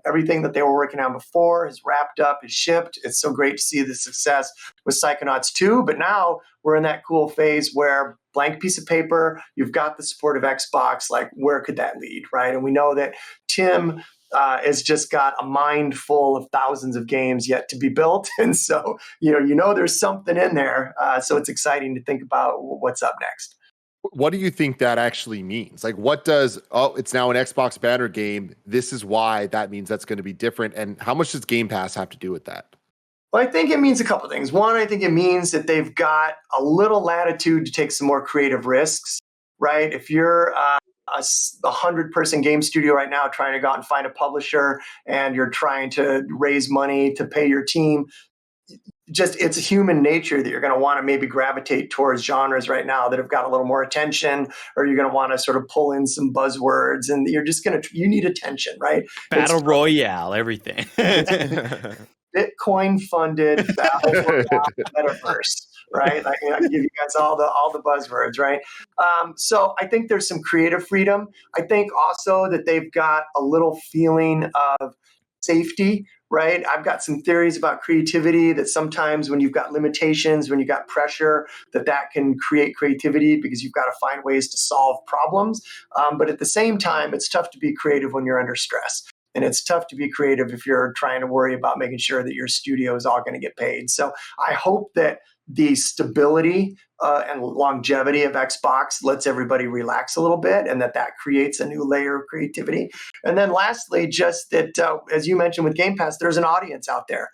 Everything that they were working on before is wrapped up, is shipped. It's so great to see the success with Psychonauts 2, but now we're in that cool phase where blank piece of paper, you've got the support of Xbox, like where could that lead, right? And we know that Tim has just got a mind full of thousands of games yet to be built. And so, there's something in there. So it's exciting to think about what's up next. What do you think that actually means? Like, what does, it's now an Xbox banner game, this is why that means that's going to be different? And how much does Game Pass have to do with that? Well, I think it means a couple things. One, I think it means that they've got a little latitude to take some more creative risks, right? If you're a 100-person game studio right now trying to go out and find a publisher, and you're trying to raise money to pay your team, it's human nature that you're going to want to maybe gravitate towards genres right now that have got a little more attention, or you're going to want to sort of pull in some buzzwords, and you need attention, right? Battle Royale, everything. Bitcoin funded battle royale metaverse, right? I give you guys all the buzzwords, right? So I think there's some creative freedom. I think also that they've got a little feeling of safety, right? I've got some theories about creativity, that sometimes when you've got limitations, when you've got pressure, that can create creativity, because you've got to find ways to solve problems. But at the same time, it's tough to be creative when you're under stress. And it's tough to be creative if you're trying to worry about making sure that your studio is all going to get paid. So I hope that the stability and longevity of Xbox lets everybody relax a little bit, and that creates a new layer of creativity. And then lastly, just that, as you mentioned with Game Pass, there's an audience out there.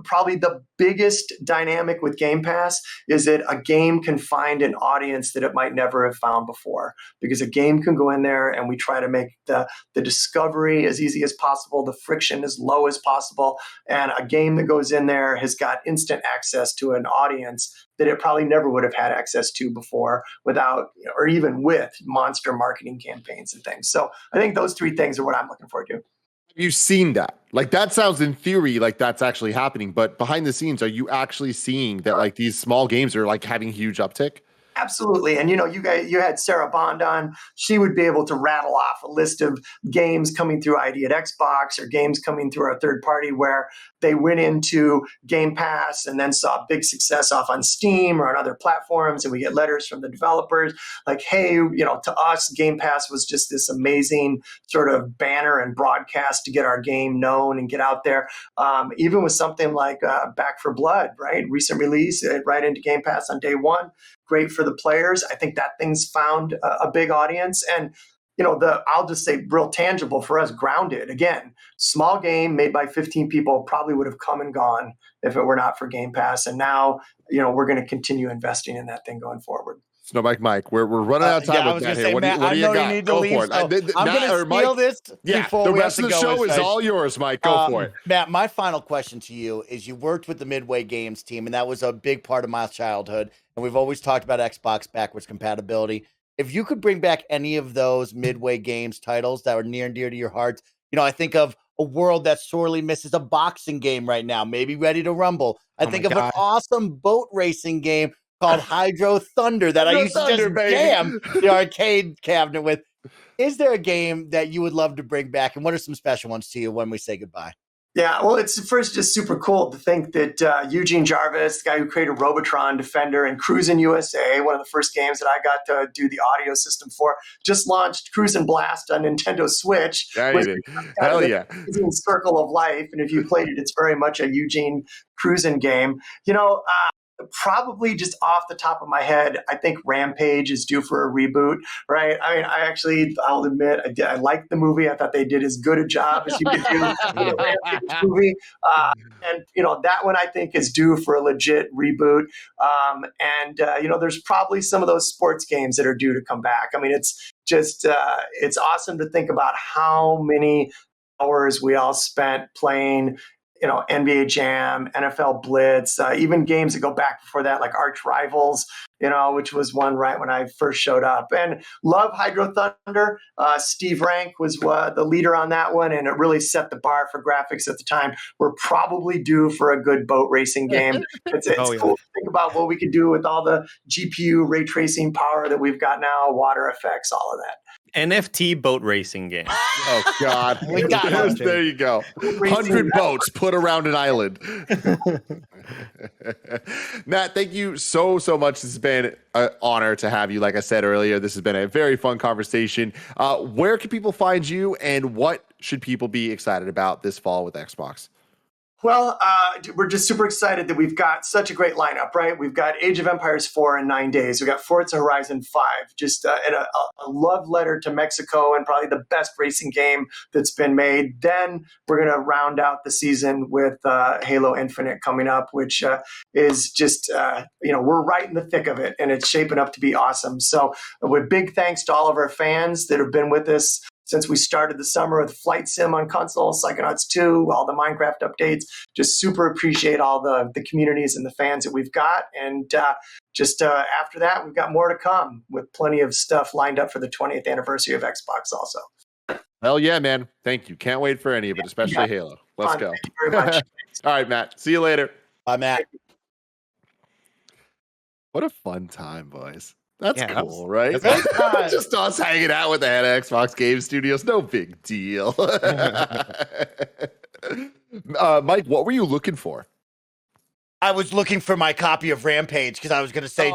Probably the biggest dynamic with Game Pass is that a game can find an audience that it might never have found before, because a game can go in there and we try to make the discovery as easy as possible, the friction as low as possible. And a game that goes in there has got instant access to an audience that it probably never would have had access to before without, or even with monster marketing campaigns and things. So I think those three things are what I'm looking forward to. You've seen that. Like, that sounds in theory like that's actually happening, but behind the scenes, are you actually seeing that like these small games are like having huge uptick? Absolutely. And you had Sarah Bond on. She would be able to rattle off a list of games coming through ID at Xbox or games coming through our third party where they went into Game Pass and then saw big success off on Steam or on other platforms. And we get letters from the developers like, hey, to us, Game Pass was just this amazing sort of banner and broadcast to get our game known and get out there. Even with something like Back for Blood, right? Recent release, right into Game Pass on day one. Great for the players. I think that thing's found a big audience. And, I'll just say real tangible for us, Grounded. Again, small game made by 15 people, probably would have come and gone if it were not for Game Pass. And now, we're going to continue investing in that thing going forward. Snowbike Mike, we're running out of time. I was going to say, what Matt, do you I know got? you need to Go leave. for it. So I'm going to steal this before the we rest have of to the go. show is all yours, Mike. Go for it. Matt, my final question to you is, you worked with the Midway Games team, and that was a big part of my childhood. And we've always talked about Xbox backwards compatibility. If you could bring back any of those Midway Games titles that were near and dear to your heart, I think of a world that sorely misses a boxing game right now, maybe Ready to Rumble. I think of an awesome boat racing game called Hydro Thunder that I used to just jam the arcade cabinet with. Is there a game that you would love to bring back, and what are some special ones to you when we say goodbye? Yeah, well, it's first just super cool to think that Eugene Jarvis, the guy who created Robotron, Defender, and Cruisin' USA, one of the first games that I got to do the audio system for, just launched Cruisin' Blast on Nintendo Switch. Yeah, you did. Hell yeah. Circle of Life, and if you played it, it's very much a Eugene Cruisin' game. Probably just off the top of my head, I think Rampage is due for a reboot, right? I mean, I'll admit, I liked the movie. I thought they did as good a job as you could do in a Rampage movie. And that one I think is due for a legit reboot. There's probably some of those sports games that are due to come back. I mean, it's just, it's awesome to think about how many hours we all spent playing NBA Jam, NFL Blitz, even games that go back before that, like Arch Rivals, which was one right when I first showed up. And love Hydro Thunder. Steve Rank was the leader on that one, and it really set the bar for graphics at the time. We're probably due for a good boat racing game. It's cool to think about what we could do with all the GPU ray tracing power that we've got now, water effects, all of that. NFT boat racing game. Oh God, we got it. There you go. 100 boats put around an island. Matt, thank you so much. This has been an honor to have you. Like I said earlier, this has been a very fun conversation. Where can people find you, and what should people be excited about this fall with Xbox? Well, we're just super excited that we've got such a great lineup, right? We've got Age of Empires 4 in 9 days. We've got Forza Horizon 5, just and a love letter to Mexico, and probably the best racing game that's been made. Then we're going to round out the season with Halo Infinite coming up, which is just, we're right in the thick of it, and it's shaping up to be awesome. So with big thanks to all of our fans that have been with us since we started the summer with Flight Sim on console, Psychonauts 2, all the Minecraft updates. Just super appreciate all the communities and the fans that we've got. And after that, we've got more to come with plenty of stuff lined up for the 20th anniversary of Xbox also. Hell yeah, man. Thank you. Can't wait for any of it, especially Halo. Let's go. Thank you very much. All right, Matt. See you later. Bye, Matt. What a fun time, boys. That's cool, that's right? Just us hanging out with the head of Xbox Game Studios. No big deal. Mike, what were you looking for? I was looking for my copy of Rampage because I was going to say,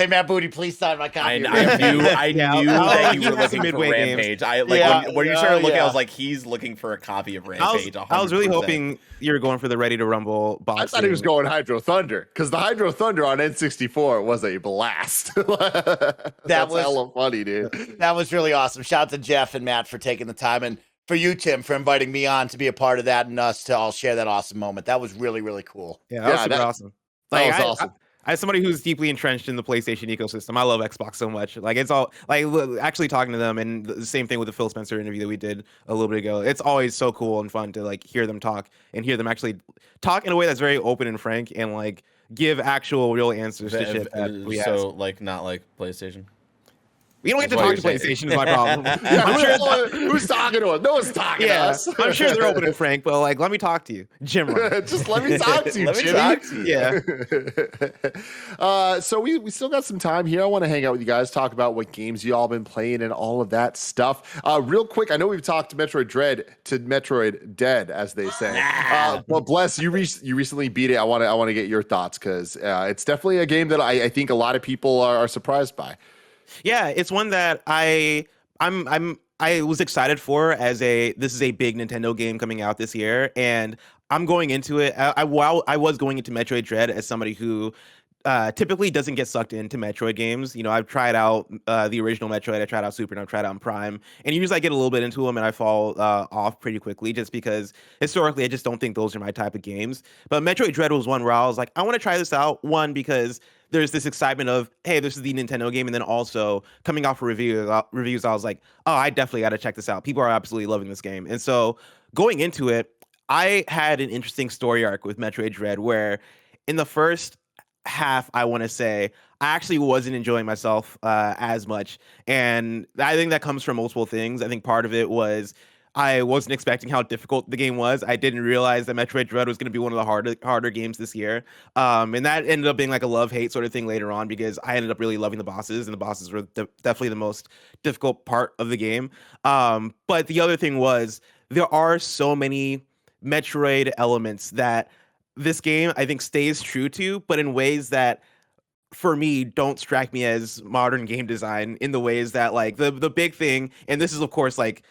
Matt Booty, please sign my copy. I knew that you were looking for Midway Rampage. games. When you started looking, I was like, he's looking for a copy of Rampage. I was really hoping you were going for the Ready to Rumble box. I thought he was going Hydro Thunder, because the Hydro Thunder on N64 was a blast. That's hella funny, dude. That was really awesome. Shout out to Jeff and Matt for taking the time. And for you, Tim, for inviting me on to be a part of that and us to all share that awesome moment. That was really, really cool. Yeah, that was super awesome. Like, that was awesome. As somebody who's deeply entrenched in the PlayStation ecosystem, I love Xbox so much. Like, it's all like actually talking to them, and the same thing with the Phil Spencer interview that we did a little bit ago. It's always so cool and fun to like hear them talk and hear them actually talk in a way that's very open and frank and like give actual real answers to shit that we ask. So like not like PlayStation. We don't get to talk to PlayStation is my problem. I'm sure who's talking to us? No one's talking to us. I'm sure they're open and frank, but like, let me talk to you, Jim. Just let me talk to you, Let me Jimmy. talk to you. Yeah. So we still got some time here. I want to hang out with you guys, talk about what games you all been playing and all of that stuff. Real quick, I know we've talked to Metroid Dread to Metroid Dead, as they say. But Bless, you recently beat it. I want to get your thoughts because it's definitely a game that I think a lot of people are surprised by. Yeah, it's one that I was excited for this is a big Nintendo game coming out this year, and I'm going into it. I was going into Metroid Dread as somebody who typically doesn't get sucked into Metroid games. You know, I've tried out the original Metroid, I tried out Super, and I've tried out Prime, and usually I get a little bit into them and I fall off pretty quickly just because historically I just don't think those are my type of games. But Metroid Dread was one where I was like, I want to try this out. One, because there's this excitement of, hey, this is the Nintendo game. And then also coming off of reviews, I was like, oh, I definitely got to check this out. People are absolutely loving this game. And so going into it, I had an interesting story arc with Metroid Dread where in the first half, I want to say, I actually wasn't enjoying myself as much. And I think that comes from multiple things. I think part of it was I wasn't expecting how difficult the game was. I didn't realize that Metroid Dread was going to be one of the harder games this year. And that ended up being like a love-hate sort of thing later on because I ended up really loving the bosses, and the bosses were definitely the most difficult part of the game. But the other thing was there are so many Metroid elements that this game, I think, stays true to, but in ways that for me don't strike me as modern game design in the ways that like the big thing, and this is of course like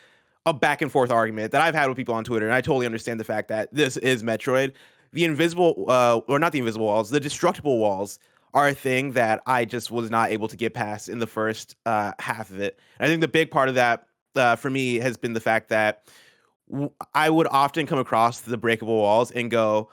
a back and forth argument that I've had with people on Twitter, and I totally understand the fact that this is Metroid. The invisible, or not the invisible walls, the destructible walls are a thing that I just was not able to get past in the first half of it. And I think the big part of that for me has been the fact that I would often come across the breakable walls and go,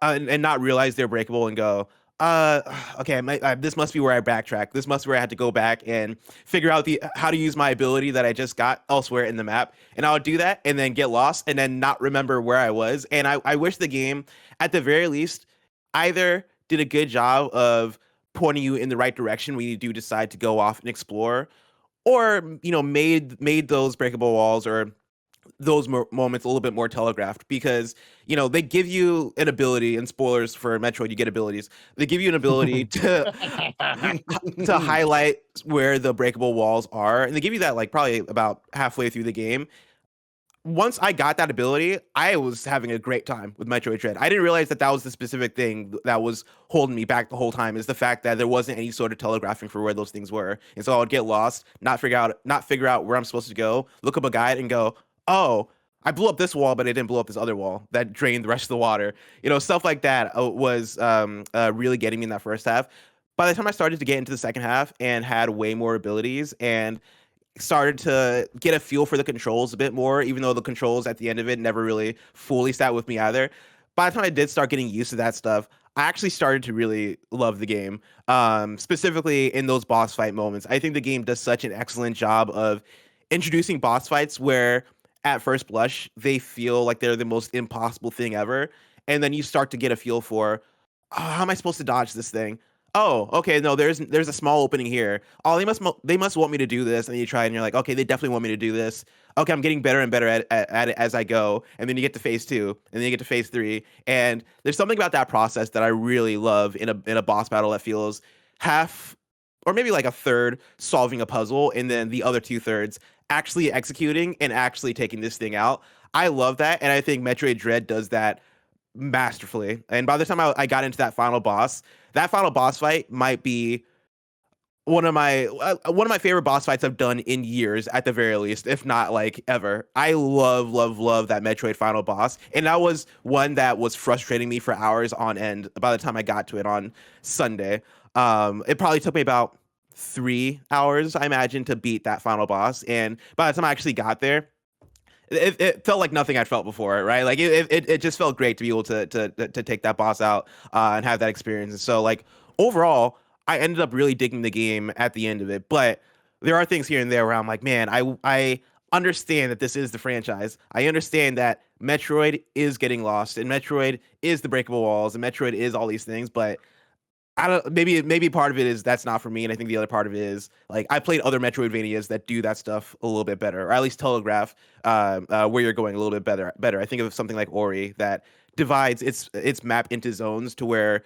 and not realize they're breakable and go, okay, this must be where I backtrack. This must be where I had to go back and figure out how to use my ability that I just got elsewhere in the map. And I would do that and then get lost and then not remember where I was. And I wish the game, at the very least, either did a good job of pointing you in the right direction when you do decide to go off and explore, or, you know, made those breakable walls or those moments a little bit more telegraphed, because you know they give you an ability, and spoilers for Metroid, you get abilities. They give you an ability to highlight where the breakable walls are, and they give you that like probably about halfway through the game. Once I got that ability, I was having a great time with Metroid Dread. I didn't realize that was the specific thing that was holding me back the whole time, is the fact that there wasn't any sort of telegraphing for where those things were. And so I would get lost, not figure out where I'm supposed to go, look up a guide and go, oh, I blew up this wall, but I didn't blow up this other wall that drained the rest of the water. You know, stuff like that was really getting me in that first half. By the time I started to get into the second half and had way more abilities and started to get a feel for the controls a bit more, even though the controls at the end of it never really fully sat with me either. By the time I did start getting used to that stuff, I actually started to really love the game, specifically in those boss fight moments. I think the game does such an excellent job of introducing boss fights where at first blush they feel like they're the most impossible thing ever, and then you start to get a feel for, oh, how am I supposed to dodge this thing? Oh, okay, no, there's a small opening here. Oh, they must want me to do this, and then you try and you're like, okay, they definitely want me to do this. Okay, I'm getting better and better at it as I go, and then you get to phase 2, and then you get to phase 3, and there's something about that process that I really love in a boss battle that feels half or maybe like a third solving a puzzle, and then the other 2/3 actually executing and actually taking this thing out. I love that, and I think Metroid Dread does that masterfully. And by the time I got into that final boss fight might be one of my favorite boss fights I've done in years, at the very least, if not like ever. I love that Metroid final boss, and that was one that was frustrating me for hours on end by the time I got to it on Sunday. It probably took me about 3 hours, I imagine, to beat that final boss. And by the time I actually got there, it felt like nothing I'd felt before, right? Like it just felt great to be able to take that boss out and have that experience. And so like overall, I ended up really digging the game at the end of it. But there are things here and there where I'm like, man, I understand that this is the franchise. I understand that Metroid is getting lost, and Metroid is the breakable walls, and Metroid is all these things, but I don't maybe part of it is that's not for me, and I think the other part of it is like I played other Metroidvanias that do that stuff a little bit better, or at least telegraph where you're going a little bit better. I think of something like Ori that divides its map into zones to where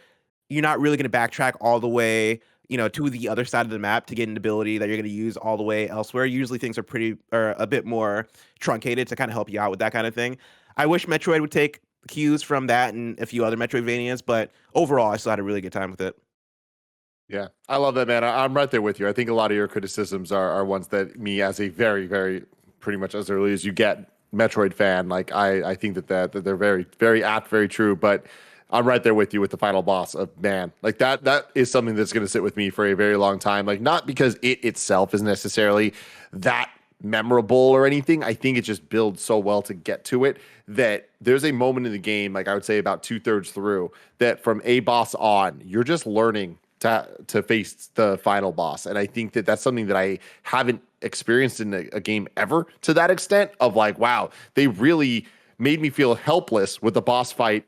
you're not really going to backtrack all the way, to the other side of the map to get an ability that you're going to use all the way elsewhere. Usually things are a bit more truncated to kind of help you out with that kind of thing. I wish Metroid would take cues from that and a few other Metroidvanias, but overall, I still had a really good time with it. Yeah, I love that, man. I'm right there with you. I think a lot of your criticisms are ones that me, as a very, very, pretty much as early as you get Metroid fan, like I think that they're very, very apt, very true. But I'm right there with you with the final boss of man. Like that is something that's going to sit with me for a very long time. Like not because it itself is necessarily that memorable or anything. I think it just builds so well to get to it that there's a moment in the game, like I would say about 2/3 through, that from a boss on, you're just learning to face the final boss. And I think that that's something that I haven't experienced in a game ever to that extent of like, wow, they really made me feel helpless with the boss fight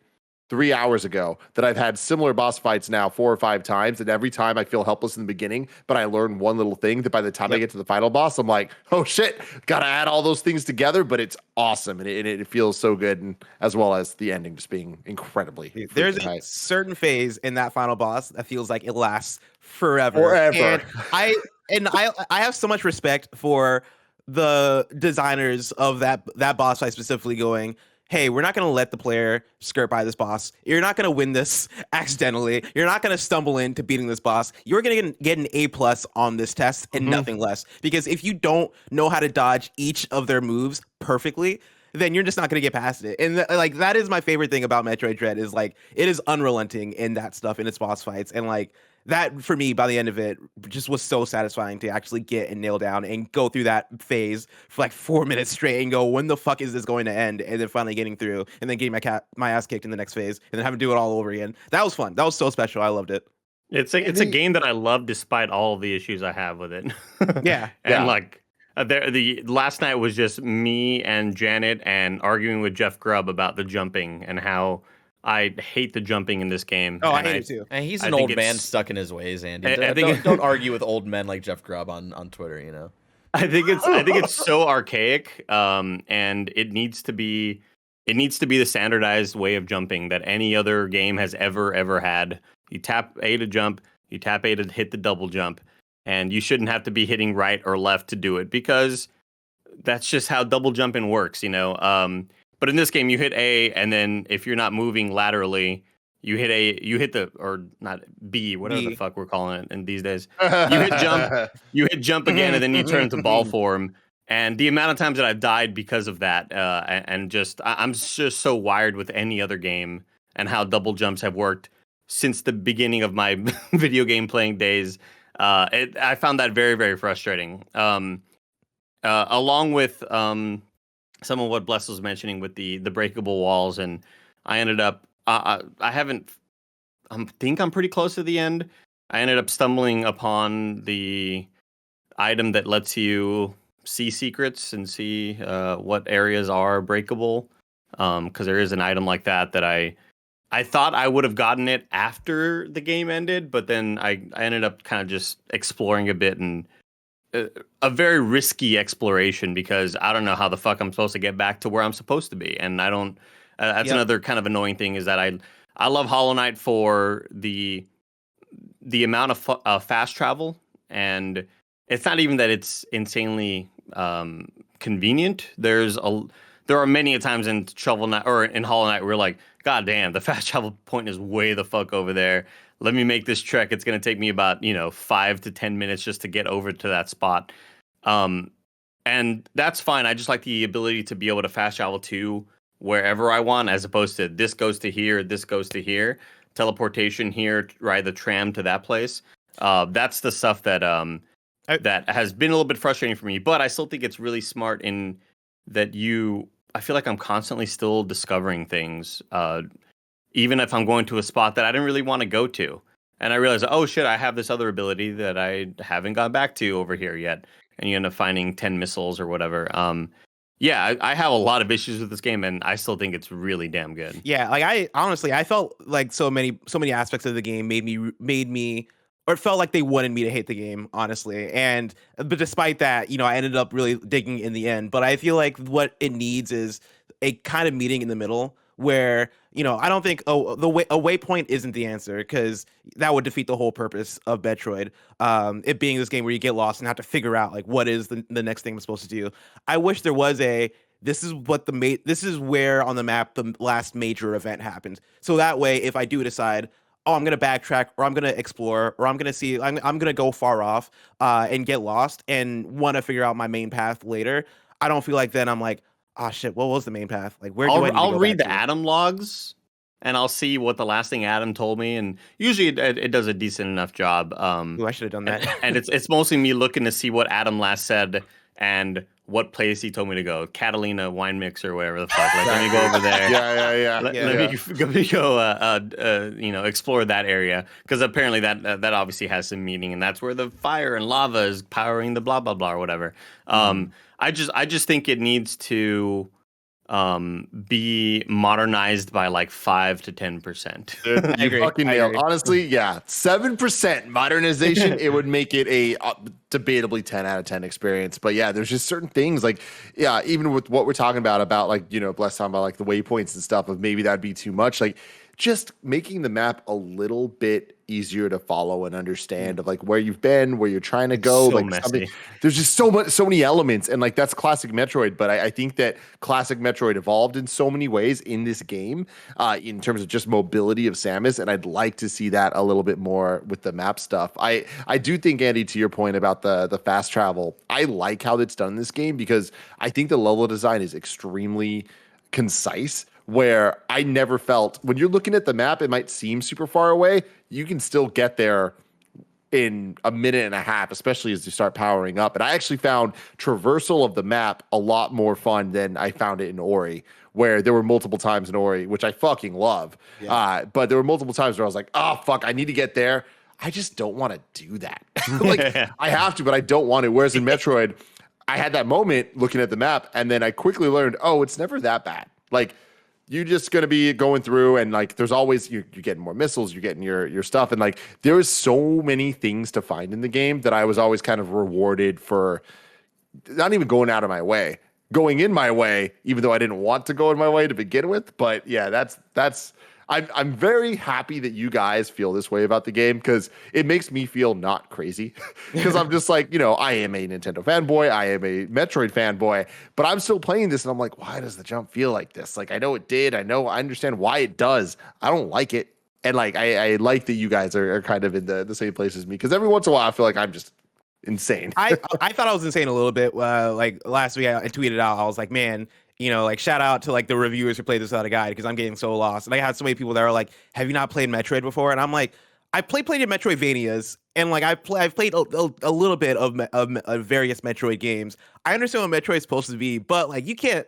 3 hours ago, that I've had similar boss fights now 4 or 5 times. And every time I feel helpless in the beginning, but I learn one little thing that by the time I get to the final boss, I'm like, oh shit, got to add all those things together. But it's awesome. And it feels so good. And as well as the ending just being incredibly. There's a certain phase in that final boss that feels like it lasts forever. Forever. And I have so much respect for the designers of that boss fight specifically going, hey, we're not going to let the player skirt by this boss. You're not going to win this accidentally. You're not going to stumble into beating this boss. You're going to get an A+ on this test and nothing less. Because if you don't know how to dodge each of their moves perfectly, then you're just not going to get past it. And like that is my favorite thing about Metroid Dread is like it is unrelenting in that stuff in its boss fights. And like that for me by the end of it just was so satisfying to actually get and nail down and go through that phase for like 4 minutes straight and go, when the fuck is this going to end? And then finally getting through and then getting my ass kicked in the next phase and then having to do it all over again. That was fun. That was so special. I loved it. It's a game that I love despite all of the issues I have with it. Yeah. And like the last night was just me and Janet and arguing with Jeff Grubb about the jumping and how I hate the jumping in this game. Oh, I hate it too. And he's an old man stuck in his ways, Andy. I think don't argue with old men like Jeff Grubb on Twitter, you know. I think it's so archaic, and it needs to be the standardized way of jumping that any other game has ever had. You tap A to jump, you tap A to hit the double jump, and you shouldn't have to be hitting right or left to do it because that's just how double jumping works, you know. But in this game, you hit A, and then if you're not moving laterally, you hit B, whatever the fuck we're calling it in these days. You hit jump again, and then you turn into ball form. And the amount of times that I've died because of that, and just I'm just so wired with any other game and how double jumps have worked since the beginning of my video game playing days. I found that very, very frustrating. Along with some of what Bless was mentioning with the breakable walls, and I ended up I think I'm pretty close to the end. I ended up stumbling upon the item that lets you see secrets and see what areas are breakable, because there is an item like that I thought I would have gotten it after the game ended, but then I ended up kind of just exploring a bit and a very risky exploration because I don't know how the fuck I'm supposed to get back to where I'm supposed to be. And I don't, that's another kind of annoying thing is that I love Hollow Knight for the amount of fast travel. And it's not even that it's insanely convenient. There are many times in Shovel Knight or in Hollow Knight where like, God damn, the fast travel point is way the fuck over there. Let me make this trek. It's going to take me about, 5 to 10 minutes just to get over to that spot. And that's fine. I just like the ability to be able to fast travel to wherever I want, as opposed to this goes to here, this goes to here, teleportation here, ride the tram to that place. That's the stuff that that has been a little bit frustrating for me, but I still think it's really smart in that I feel like I'm constantly still discovering things, even if I'm going to a spot that I didn't really want to go to. And I realize, oh shit, I have this other ability that I haven't got back to over here yet. And you end up finding 10 missiles or whatever. Yeah, I have a lot of issues with this game, and I still think it's really damn good. Yeah, like I honestly, I felt like so many aspects of the game made me, or it felt like they wanted me to hate the game, honestly. And but despite that, I ended up really digging in the end. But I feel like what it needs is a kind of meeting in the middle where, I don't think a waypoint isn't the answer, because that would defeat the whole purpose of Metroid. It being this game where you get lost and have to figure out like what is the next thing I'm supposed to do. I wish there was this is where on the map the last major event happened. So that way, if I do decide, oh, I'm gonna backtrack, or I'm gonna explore, or I'm gonna go far off and get lost and want to figure out my main path later, I don't feel like then I'm like, oh shit, what was the main path? Like, where do I need to I'll go read the back to? Adam logs, and I'll see what the last thing Adam told me, and usually it does a decent enough job. Ooh, I should have done that. And it's mostly me looking to see what Adam last said and what place he told me to go. Catalina wine mix or whatever the fuck. Like, let me go over there. Yeah. Let me go explore that area, because apparently that obviously has some meaning, and that's where the fire and lava is powering the blah blah blah or whatever. I just think it needs to be modernized by like 5 to 10%. You fucking nailed. Honestly, yeah, 7% modernization, it would make it a debatably 10 out of 10 experience. But yeah, there's just certain things like, yeah, even with what we're talking about like, Bless talking about like the waypoints and stuff, of maybe that'd be too much. Like, just making the map a little bit easier to follow and understand, of like where you've been, where you're trying to go. So like messy. There's just so many elements, and like that's classic Metroid. But I think that classic Metroid evolved in so many ways in this game, in terms of just mobility of Samus, and I'd like to see that a little bit more with the map stuff. I do think, Andy, to your point about the fast travel, I like how it's done in this game, because I think the level design is extremely concise, where I never felt, when you're looking at the map, it might seem super far away. You can still get there in a minute and a half, especially as you start powering up. And I actually found traversal of the map a lot more fun than I found it in Ori, where there were multiple times in Ori, which I fucking love. Yeah. But there were multiple times where I was like, oh, fuck, I need to get there. I just don't want to do that. Like, I have to, but I don't want to. Whereas in Metroid, I had that moment looking at the map, and then I quickly learned, oh, it's never that bad. Like, you're just going to be going through, and like there's always, you're getting more missiles, you're getting your stuff, and like there is so many things to find in the game that I was always kind of rewarded for not even going out of my way, going in my way, even though I didn't want to go in my way to begin with. But yeah, that's I'm very happy that you guys feel this way about the game, because it makes me feel not crazy. Because I'm just like, I am a Nintendo fanboy, I am a Metroid fanboy, but I'm still playing this and I'm like, why does the jump feel like this? Like, I know it did, I understand why it does. I don't like it. And like, I like that you guys are kind of in the same place as me, because every once in a while I feel like I'm just insane. I thought I was insane a little bit. Like last week I tweeted out, I was like, man, like shout out to like the reviewers who played this without a guide, because I'm getting so lost. And I had so many people that are like, have you not played Metroid before? And I'm like, I played Metroidvanias, and like I've played a little bit of various Metroid games. I understand what Metroid's supposed to be, but like you can't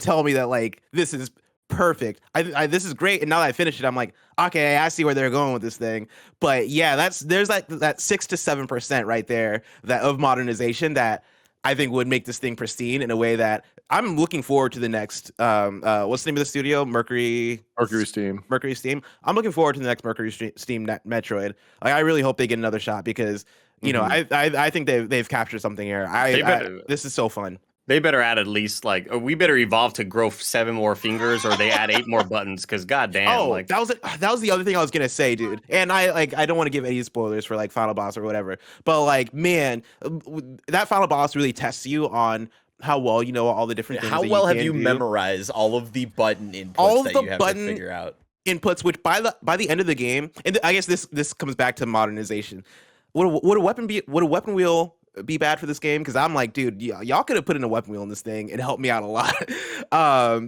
tell me that like this is perfect. This is great, and now that I finished it, I'm like, okay, I see where they're going with this thing. But yeah, there's like that 6 to 7% right there that of modernization that I think would make this thing pristine in a way that I'm looking forward to the next. What's the name of the studio? Mercury Steam. I'm looking forward to the next Mercury Steam Metroid. Like, I really hope they get another shot, because I think they've captured something here. This is so fun. They better add at least like, or we better evolve to grow 7 more fingers, or they add 8 more buttons. Because goddamn, like that was the other thing I was gonna say, dude. And I don't want to give any spoilers for like Final Boss or whatever, but like, man, that Final Boss really tests you on how well you know all the different things. How well have you memorized all of the button inputs that you have to figure out? Inputs, which by the end of the game, and I guess this comes back to modernization. Would a weapon wheel be bad for this game because I'm like, dude, y'all could have put in a weapon wheel in this thing and helped me out a lot.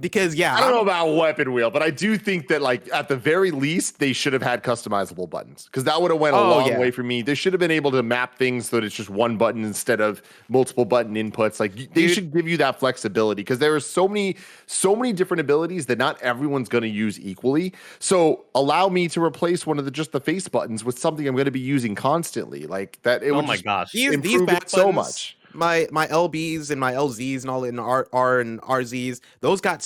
Because I don't know about weapon wheel, but I do think that like at the very least they should have had customizable buttons because that would have went a long way for me. They should have been able to map things so that it's just one button instead of multiple button inputs. Like they should give you that flexibility because there are so many different abilities that not everyone's going to use equally. So allow me to replace one of the face buttons with something I'm going to be using constantly. Like that. It would my gosh, these back it so buttons, much. My LBs and my LZs and all in R and RZs, those get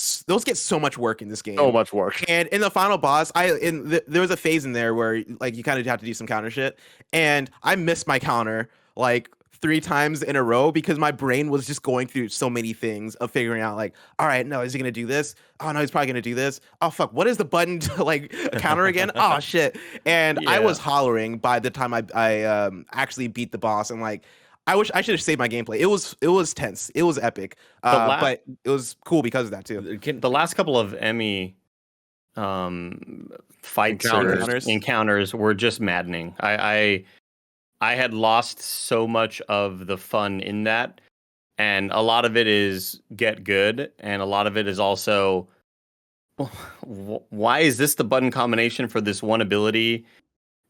so much work in this game. So much work. And in the final boss, there was a phase in there where like you kind of have to do some counter shit, and I missed my counter like 3 times in a row because my brain was just going through so many things of figuring out like, all right, no, is he gonna do this? Oh no, he's probably gonna do this. Oh fuck, what is the button to like counter again? Oh shit. And I was hollering by the time I actually beat the boss, and like I wish I should have saved my gameplay. It was tense. It was epic. But it was cool because of that too. The last couple of Emmy fights encounters were just maddening. I had lost so much of the fun in that, and a lot of it is get good, and a lot of it is also why is this the button combination for this one ability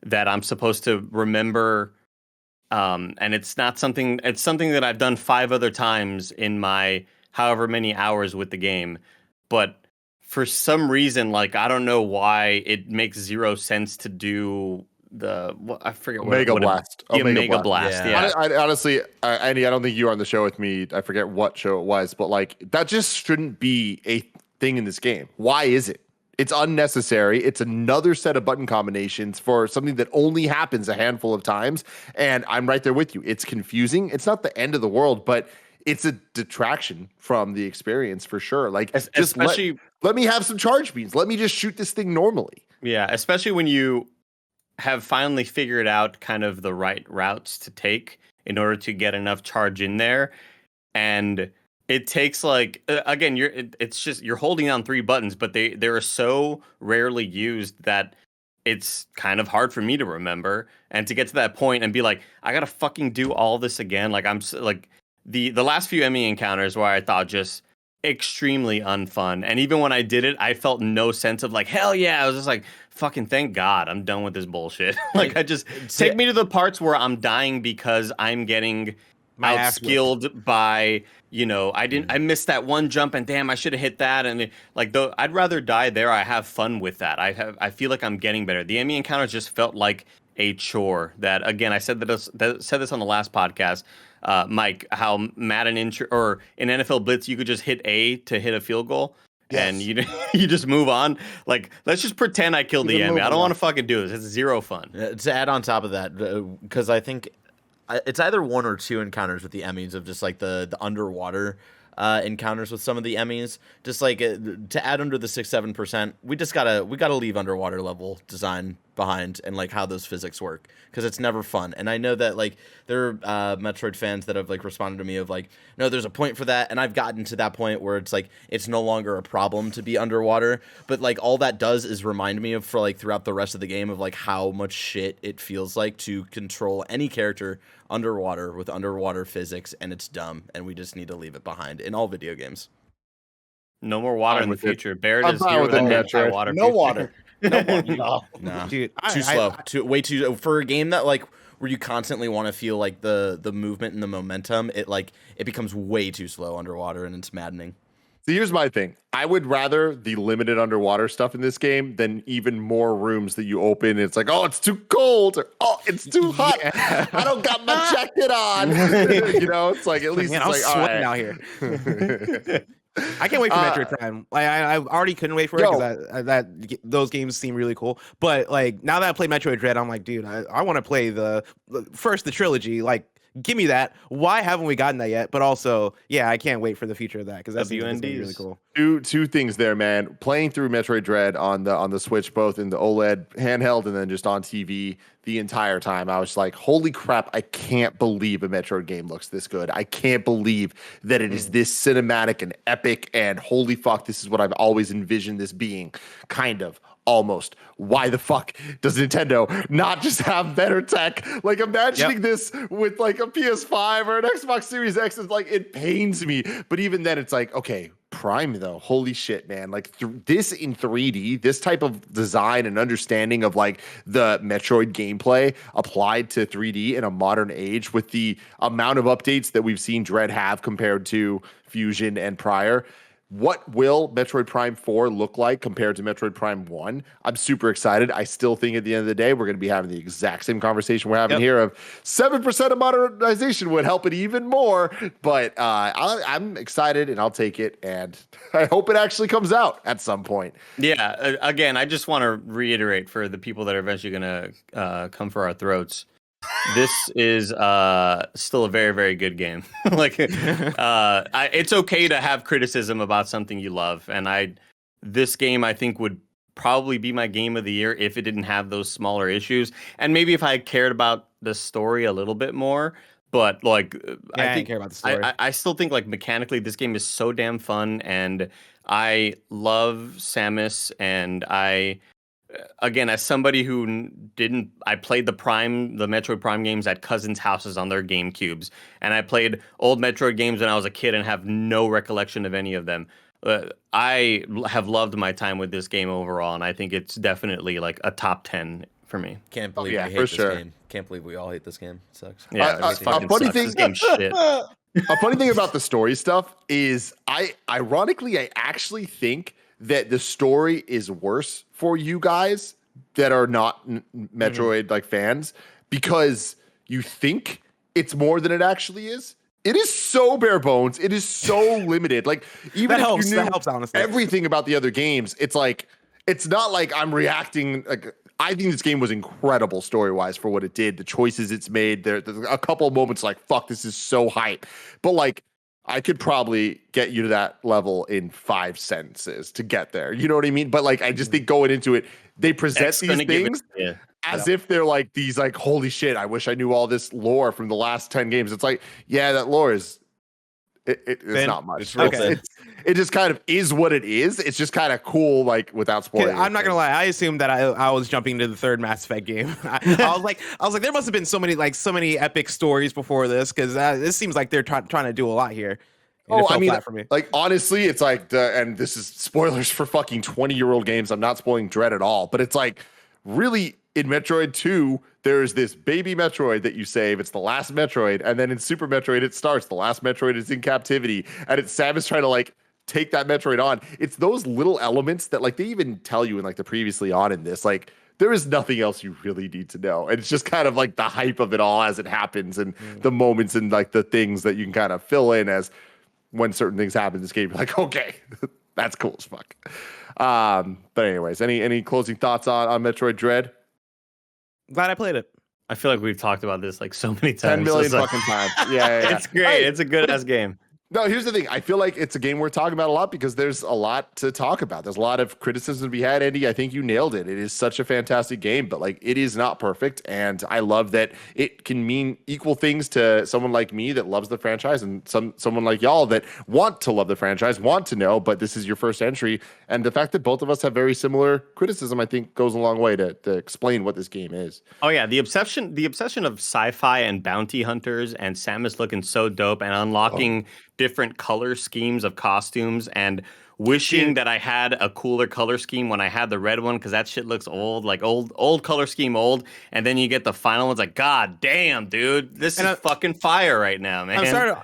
that I'm supposed to remember? And it's not something. It's something that I've done 5 other times in my however many hours with the game, but for some reason, like I don't know why it makes 0 sense to do I forget what Omega Blast. Omega Blast. Yeah. I honestly, Andy, I don't think you were on the show with me. I forget what show it was, but like that just shouldn't be a thing in this game. Why is it? It's unnecessary. It's another set of button combinations for something that only happens a handful of times. And I'm right there with you. It's confusing. It's not the end of the world, but it's a detraction from the experience for sure. Like, just let me have some charge beams. Let me just shoot this thing normally. Yeah, especially when you have finally figured out kind of the right routes to take in order to get enough charge in there. And it takes like again, it's just you're holding down 3 buttons, but they are so rarely used that it's kind of hard for me to remember and to get to that point and be like, I gotta fucking do all this again. Like I'm like the last few Emmy encounters where I thought just extremely unfun, and even when I did it, I felt no sense of like hell yeah. I was just like fucking thank God I'm done with this bullshit. Like I just take me to the parts where I'm dying because I'm getting outskilled by, you know, I missed that one jump and damn, I should have hit that. And like, though I'd rather die there. I have fun with that. I feel like I'm getting better. The Emmy encounters just felt like a chore that, again, I said this on the last podcast, Mike, how Madden or in NFL Blitz, you could just hit A to hit a field goal. Yes. And you just move on. Like, let's just pretend I killed the Emmy. I don't want to fucking do this. It's 0 fun. To add on top of that, because I think it's either 1 or 2 encounters with the Emmys of just like the underwater encounters with some of the Emmys. Just like to add under the 6-7%, we gotta leave underwater level design behind and like how those physics work, because it's never fun. And I know that like there are Metroid fans that have like responded to me of like, no, there's a point for that, and I've gotten to that point where it's like it's no longer a problem to be underwater, but like all that does is remind me of for like throughout the rest of the game of like how much shit it feels like to control any character underwater with underwater physics, and it's dumb, and we just need to leave it behind in all video games. No more water in the future. Barrett is here with water. No water. No. Dude, too slow. Way too for a game that like where you constantly want to feel like the movement and the momentum. It becomes way too slow underwater, and it's maddening. So here's my thing. I would rather the limited underwater stuff in this game than even more rooms that you open. It's like, oh, it's too cold, or oh, it's too hot. Yeah. I don't got my jacket on. You know, it's like at least man, it's I'm like sweating out here. I can't wait for Metroid Prime. Like I already couldn't wait for it because those games seem really cool. But like now that I play Metroid Dread, I'm like, dude, I want to play the trilogy. Like, give me that. Why haven't we gotten that yet? But also, yeah, I can't wait for the future of that because that's really cool. Two things there, man. Playing through Metroid Dread on the Switch, both in the OLED handheld and then just on TV the entire time, I was like, holy crap, I can't believe a Metroid game looks this good. I can't believe that it is this cinematic and epic, and holy fuck, this is what I've always envisioned this being, kind of. almost. Why the fuck does Nintendo not just have better tech? Like imagining this with like a PS5 or an Xbox Series X is like, it pains me. But even then it's like, okay, Prime though, holy shit, man. Like this in 3D, this type of design and understanding of like the Metroid gameplay applied to 3D in a modern age with the amount of updates that we've seen Dread have compared to Fusion and prior. What will Metroid Prime 4 look like compared to Metroid Prime 1? I'm super excited. I still think at the end of the day, we're going to be having the exact same conversation we're having here of 7% of modernization would help it even more. But I'm excited and I'll take it. And I hope it actually comes out at some point. Yeah. Again, I just want to reiterate for the people that are eventually going to come for our throats. This is still a very, very good game. Like, it's okay to have criticism about something you love, and this game I think would probably be my game of the year if it didn't have those smaller issues, and maybe if I cared about the story a little bit more. But like, I didn't care about the story. I still think like mechanically, this game is so damn fun, and I love Samus, and again, as somebody who I played the Metroid Prime games at cousins' houses on their GameCubes, and I played old Metroid games when I was a kid and have no recollection of any of them. I have loved my time with this game overall, and I think it's definitely like a top 10 for me. Can't believe we hate this game. Can't believe we all hate this game. It sucks. Yeah, a funny thing. This game's shit. A funny thing about the story stuff is I actually think that the story is worse for you guys that are not Metroid like fans because you think it's more than it actually is. It is so bare bones. It is so limited. Like even if you knew honestly. everything about the other games, it's like it's not like I'm reacting. Like I think this game was incredible story wise for what it did. The choices it's made. There's a couple of moments like fuck, this is so hype. But like I could probably get you to that level in 5 sentences to get there. You know what I mean? But like, I just think going into it, they present these things as if they're like these like, holy shit, I wish I knew all this lore from the last 10 games. It's like, yeah, that lore is, it's not much. It just kind of is what it is. It's just kind of cool, like without spoiling. I'm not gonna lie. I assumed that I was jumping into the third Mass Effect game. I was like, there must have been so many epic stories before this because this seems like they're trying to do a lot here. And I mean, for me. like honestly, it's like, and this is spoilers for fucking 20-year-old games. I'm not spoiling Dread at all, but it's like really in Metroid 2, there's this baby Metroid that you save. It's the last Metroid, and then in Super Metroid, it starts. The last Metroid is in captivity, and it's Samus trying to like take that Metroid on. It's those little elements that like they even tell you in like the previously on in this, like there is nothing else you really need to know. And it's just kind of like the hype of it all as it happens and the moments and like the things that you can kind of fill in as when certain things happen in this game. You're like, okay, that's cool as fuck. But anyways, any closing thoughts on Metroid Dread? Glad I played it. I feel like we've talked about this like so many times. 10 million It's like- fucking times. Yeah. It's great. Hey, It's a good ass game. No, here's the thing. I feel like it's a game we're talking about a lot because there's a lot to talk about. There's a lot of criticism to be had, Andy. I think you nailed it. It is such a fantastic game, but like it is not perfect. And I love that it can mean equal things to someone like me that loves the franchise and someone like y'all that want to love the franchise, want to know, but this is your first entry. And the fact that both of us have very similar criticism, I think goes a long way to explain what this game is. Oh yeah, the obsession of sci-fi and bounty hunters and Samus looking so dope and unlocking different color schemes of costumes and wishing that I had a cooler color scheme when I had the red one because that shit looks old, like old color scheme old, and then you get the final one's like, god damn, dude, this is fucking fire right now, man.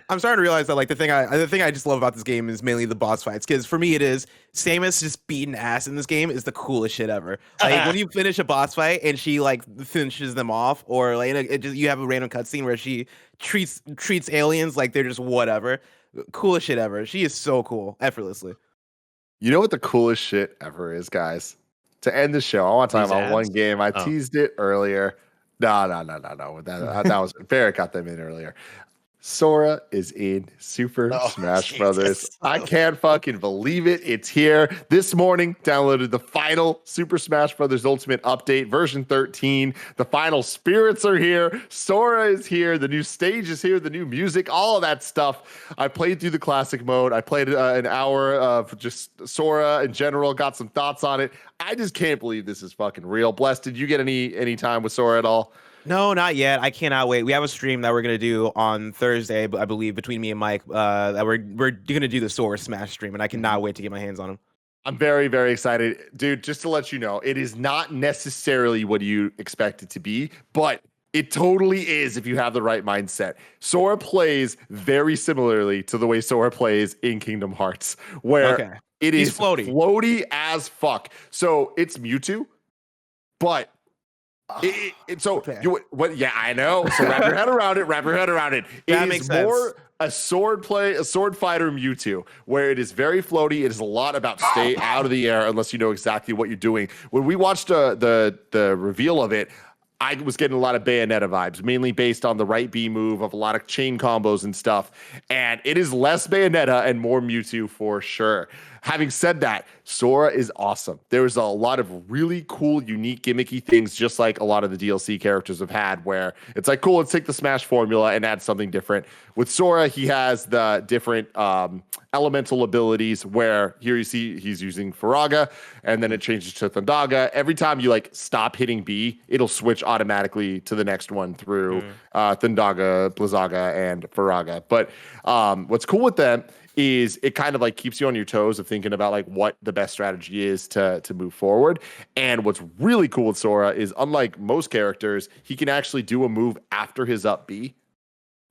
I'm starting to realize that like the thing I just love about this game is mainly the boss fights because for me it is Samus just beating ass in this game is the coolest shit ever. Like when you finish a boss fight and she like finishes them off, or like you have a random cutscene where she treats aliens like they're just whatever. Coolest shit ever. She is so cool, effortlessly. You know what the coolest shit ever is, guys? To end the show, I want to talk about one game. I teased it earlier. No. That was Barrett got them in earlier. Sora is in Super Oh, Smash Jesus. Brothers. I can't fucking believe it. It's here. This morning, downloaded the final Super Smash Brothers Ultimate Update, version 13. The final spirits are here. Sora is here. The new stage is here. The new music, all of that stuff. I played through the classic mode. I played an hour of just Sora in general, got some thoughts on it. I just can't believe this is fucking real. Bless, did you get any time with Sora at all? No, not yet. I cannot wait. We have a stream that we're gonna do on Thursday, I believe, between me and Mike. That we're gonna do the Sora Smash stream, and I cannot wait to get my hands on him. I'm very, very excited. Dude, just to let you know, it is not necessarily what you expect it to be, but it totally is if you have the right mindset. Sora plays very similarly to the way Sora plays in Kingdom Hearts, where it He's is floaty. floaty as fuck. So it's Mewtwo, but yeah, I know. So wrap your head around it. Wrap your head around it. That It makes is sense. more a sword fighter Mewtwo, where it is very floaty. It is a lot about stay out of the air unless you know exactly what you're doing. When we watched the reveal of it, I was getting a lot of Bayonetta vibes, mainly based on the right B move of a lot of chain combos and stuff. And it is less Bayonetta and more Mewtwo for sure. Having said that, Sora is awesome. There's a lot of really cool, unique, gimmicky things, just like a lot of the DLC characters have had, where it's like, cool, let's take the Smash formula and add something different. With Sora, he has the different elemental abilities, where here you see he's using Faraga, and then it changes to Thundaga. Every time you like stop hitting B, it'll switch automatically to the next one through Thundaga, Blizzaga, and Faraga. But what's cool with them is it kind of like keeps you on your toes of thinking about like what the best strategy is to move forward. And what's really cool with Sora is, unlike most characters, he can actually do a move after his up B.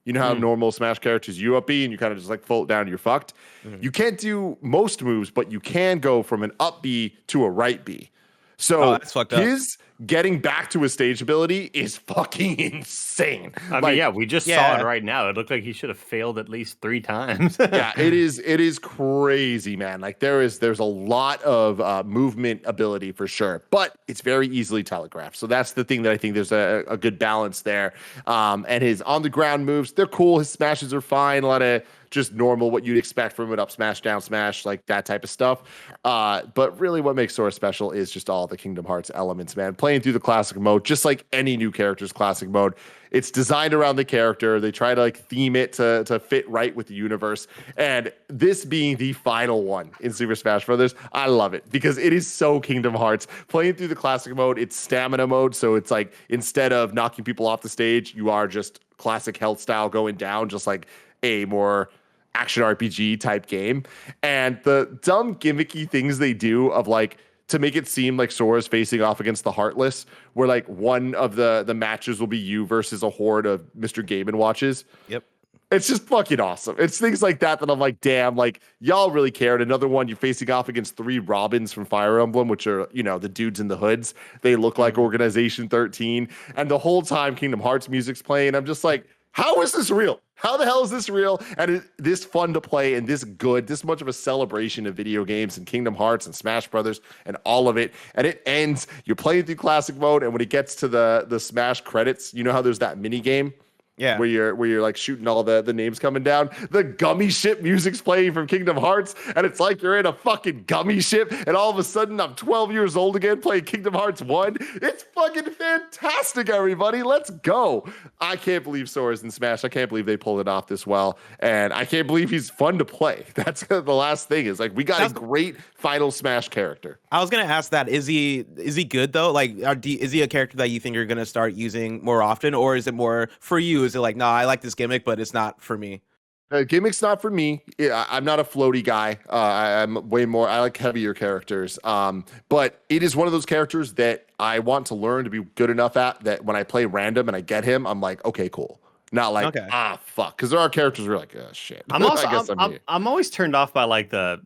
You know how normal Smash characters, you up B and you kind of just like float down, you're fucked. You can't do most moves, but you can go from an up B to a right B. So that's fucked up. his getting back to his stage ability is fucking insane. I mean, yeah, we just saw it right now. It looked like he should have failed at least 3 times. Yeah, it is crazy, man. Like there's a lot of movement ability for sure, but it's very easily telegraphed. So that's the thing that I think there's a good balance there. And his on the ground moves, they're cool. His smashes are fine. A lot of just normal, what you'd expect from an up smash, down smash, like that type of stuff. But really what makes Sora special is just all the Kingdom Hearts elements, man. Playing through the classic mode, just like any new character's classic mode, it's designed around the character. They try to like theme it to fit right with the universe. And this being the final one in Super Smash Brothers, I love it because it is so Kingdom Hearts. Playing through the classic mode, it's stamina mode. So it's like, instead of knocking people off the stage, you are just classic health style going down, just like a more action RPG type game. And the dumb gimmicky things they do of like, to make it seem like Sora's facing off against the Heartless, where like one of the matches will be you versus a horde of Mr. Game & Watches. Yep. It's just fucking awesome. It's things like that I'm like, damn, like y'all really cared. Another one, you're facing off against 3 Robins from Fire Emblem, which are, you know, the dudes in the hoods. They look like Organization 13. And the whole time Kingdom Hearts music's playing, I'm just like, how is this real? How the hell is this real? And is this fun to play and this good, this much of a celebration of video games and Kingdom Hearts and Smash Brothers and all of it. And it ends, you're playing through classic mode, and when it gets to the Smash credits, you know how there's that mini game? Yeah. Where you're like shooting all the names coming down. The gummy ship music's playing from Kingdom Hearts, and it's like you're in a fucking gummy ship, and all of a sudden I'm 12 years old again playing Kingdom Hearts 1. It's fucking fantastic, everybody. Let's go. I can't believe Sora's in Smash. I can't believe they pulled it off this well. And I can't believe he's fun to play. That's the last thing, is like, we got a great final Smash character. I was gonna ask that. Is he good though? Like, is he a character that you think you're gonna start using more often, or is it more for you? Is it like, no, I like this gimmick, but it's not for me? Gimmick's not for me. I'm not a floaty guy. I'm way more, I like heavier characters. But it is one of those characters that I want to learn to be good enough at, that when I play random and I get him, I'm like, okay, cool. Not like, fuck. Because there are characters where you're like, oh, shit. I'm always turned off by like the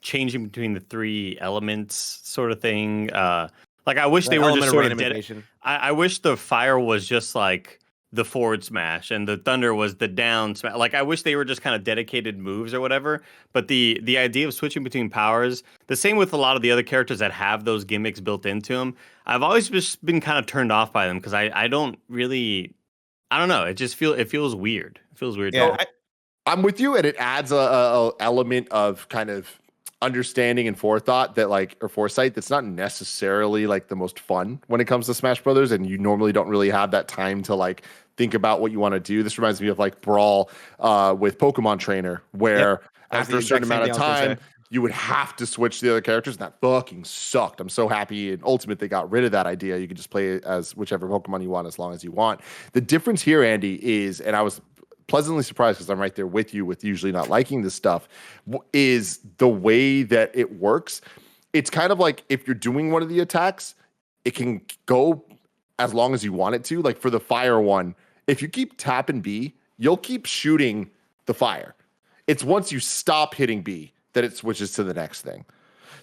changing between the 3 elements sort of thing. Like, I wish they were just sort of I wish the fire was just like the forward smash and the thunder was the down smash. Like, I wish they were just kind of dedicated moves or whatever. But the idea of switching between powers, the same with a lot of the other characters that have those gimmicks built into them, I've always just been kind of turned off by them, because I don't really I don't know. It feels weird. It feels weird. Yeah, I'm with you, and it adds a element of kind of understanding and forethought or foresight that's not necessarily like the most fun when it comes to Smash Brothers, and you normally don't really have that time to like think about what you want to do. This reminds me of like Brawl with Pokemon Trainer, where after a certain amount of time you would have to switch the other characters, and that fucking sucked. I'm so happy in Ultimate they got rid of that idea. You could just play as whichever Pokemon you want as long as you want. The difference here, Andy, is, and I was pleasantly surprised because I'm right there with you with usually not liking this stuff, is the way that it works. It's kind of like if you're doing one of the attacks, it can go as long as you want it to. Like for the fire one, if you keep tapping B, you'll keep shooting the fire. It's once you stop hitting B that it switches to the next thing.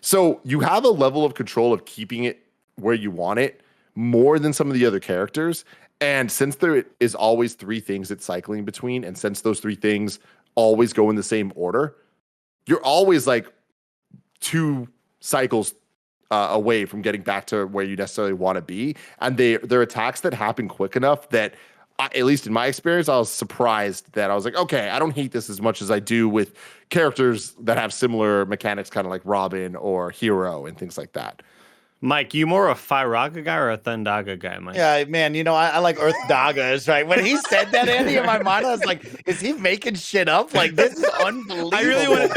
So you have a level of control of keeping it where you want it more than some of the other characters. And since there is always 3 things it's cycling between, and since those 3 things always go in the same order, you're always like 2 cycles away from getting back to where you necessarily want to be. And they're attacks that happen quick enough that, at least in my experience, I was surprised that I was like, okay, I don't hate this as much as I do with characters that have similar mechanics, kind of like Robin or Hero and things like that. Mike, you more a Firaga guy or a Thundaga guy, Mike? Yeah, man, I like Earth Dagas, right? When he said that, Andy, in my mind, I was like, is he making shit up? Like, this is unbelievable. I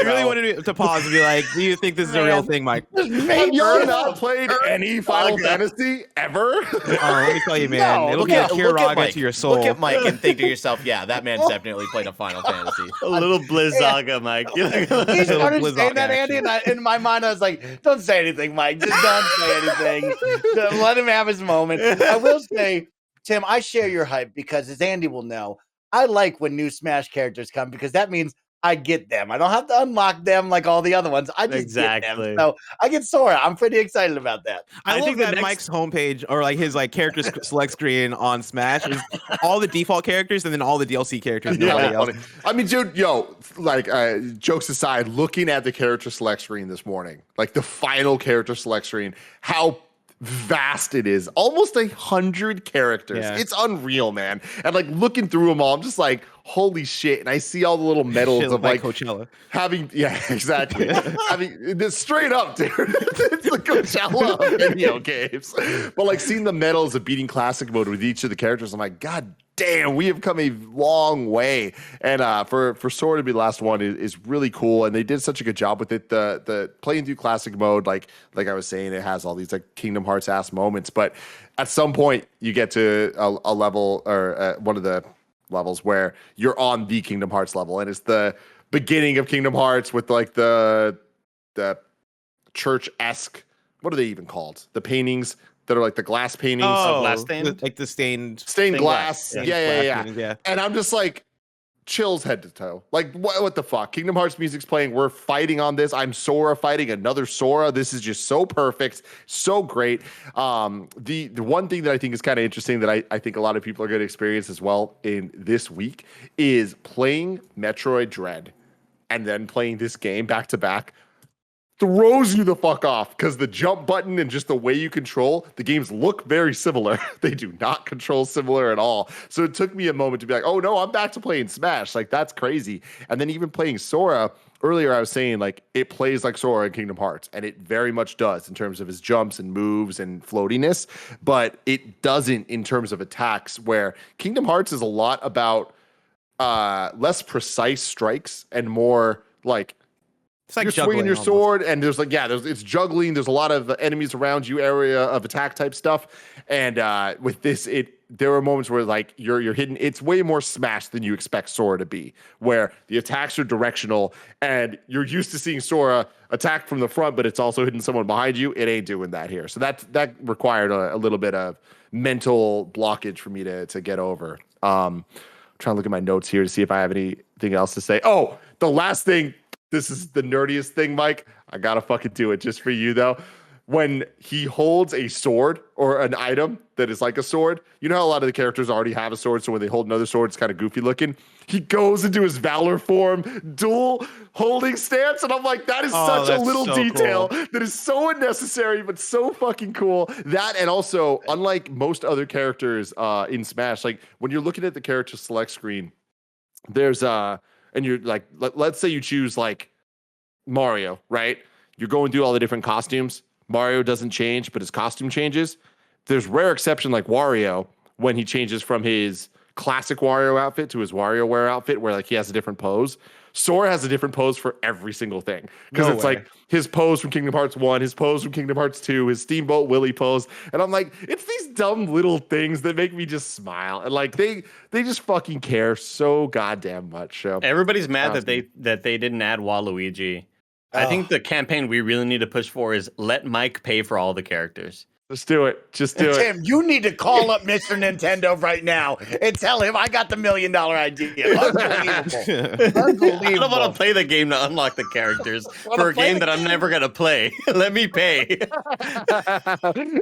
really wanted to pause and be like, do you think this is a real thing, Mike? Have you not played any Final Fantasy ever? Let me tell you, man, No, it'll be a Kiraga to your soul. Look at Mike and think to yourself, yeah, that man's definitely played a Final Fantasy. A little Blizzaga, Mike. He Little started Blizzard saying that, action. Andy, and in my mind, I was like, don't say anything, Mike. Just don't say anything. Just let him have his moment. I will say, Tim, I share your hype because, as Andy will know, I like when new Smash characters come because that means I get them. I don't have to unlock them like all the other ones. I just get them. So I get Sora. I'm pretty excited about that. I think that Mike's homepage or like his like character select screen on Smash is all the default characters and then all the DLC characters. Nobody else. I mean, dude, jokes aside, looking at the character select screen this morning, like the final character select screen, how vast it is, almost 100 characters. Yeah. It's unreal, man. And like looking through them all, I'm just like, holy shit. And I see all the little medals Shit of like Coachella. having, yeah, exactly. having this straight up, dude. It's the Coachella of video games. But like seeing the medals of beating classic mode with each of the characters, I'm like, God damn, we have come a long way. And for Sora to be the last one is really cool. And they did such a good job with it. The playing through classic mode, like I was saying, it has all these like Kingdom Hearts ass moments. But at some point, you get to a level or one of the levels where you're on the Kingdom Hearts level, and it's the beginning of Kingdom Hearts with like the church-esque, what are they even called? The paintings that are like the glass paintings. glass stained? Like the stained glass. glass. Yeah. And I'm just like, chills head to toe. Like, what the fuck? Kingdom Hearts music's playing. We're fighting on this. I'm Sora fighting another Sora. This is just so perfect, so great. The one thing that I think is kind of interesting that I think a lot of people are going to experience as well in this week is playing Metroid Dread and then playing this game back to back. Throws you the fuck off because the jump button and just the way you control the games look very similar. They do not control similar at all. So it took me a moment to be like, oh no, I'm back to playing Smash. Like that's crazy. And then even playing Sora, earlier I was saying like it plays like Sora in Kingdom Hearts, and it very much does in terms of his jumps and moves and floatiness, but it doesn't in terms of attacks, where Kingdom Hearts is a lot about less precise strikes and more like It's like you're swinging your almost. sword, and there's like, it's juggling. There's a lot of enemies around you, area of attack type stuff. And with this, there are moments where like you're hidden. It's way more Smash than you expect Sora to be, where the attacks are directional, and you're used to seeing Sora attack from the front, but it's also hitting someone behind you. It ain't doing that here. So that required a little bit of mental blockage for me to get over. I'm trying to look at my notes here to see if I have anything else to say. Oh, the last thing. This is the nerdiest thing, Mike. I gotta fucking do it just for you, though. when he holds a sword or an item that is like a sword. You know how a lot of the characters already have a sword, so when they hold another sword, it's kind of goofy looking. He goes into his Valor form, dual holding stance, and I'm like, that is such a that's little so detail cool. that is so unnecessary, but so fucking cool. That, and also, unlike most other characters in Smash, like when you're looking at the character select screen, there's and you're like, let's say you choose like Mario, right? You're going through all the different costumes. Mario doesn't change, but his costume changes. There's rare exception like Wario when he changes from his classic Wario outfit to his WarioWare outfit, where like he has a different pose. Sora has a different pose for every single thing because No it's way. like his pose from Kingdom Hearts 1, his pose from Kingdom Hearts 2, his Steamboat Willie pose. And I'm like, it's these dumb little things that make me just smile. And like they just fucking care so goddamn much. So Everybody's mad Awesome. that they didn't add Waluigi. I think the campaign we really need to push for is let Mike pay for all the characters. just do it. Just do it. Tim, you need to call up Mr. Nintendo right now and tell him I got the $1 million idea. Unbelievable. I don't Unbelievable. want to play the game to unlock the characters Wanna for a play game the that I'm game? never gonna play. Let me pay.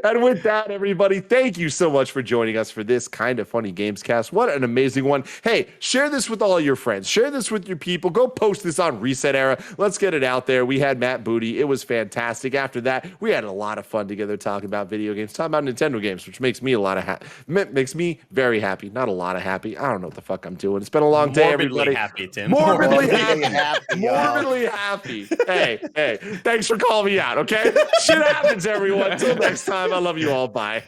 And with that, everybody, thank you so much for joining us for this kind of funny Gamescast. What an amazing one. Hey, share this with all your friends. Share this with your people. Go post this on Reset Era. Let's get it out there. We had Matt Booty. It was fantastic. After that, we had a lot of fun together talking about video games, talking about Nintendo games, which makes me makes me very happy. Not a lot of happy. I don't know what the fuck I'm doing. It's been a long day, Morbidly everybody. happy, Tim. Morbidly Morbidly happy. happy, yo. Morbidly happy. Hey, thanks for calling me out, okay? Shit happens, everyone. Till next time, I love you all. Bye.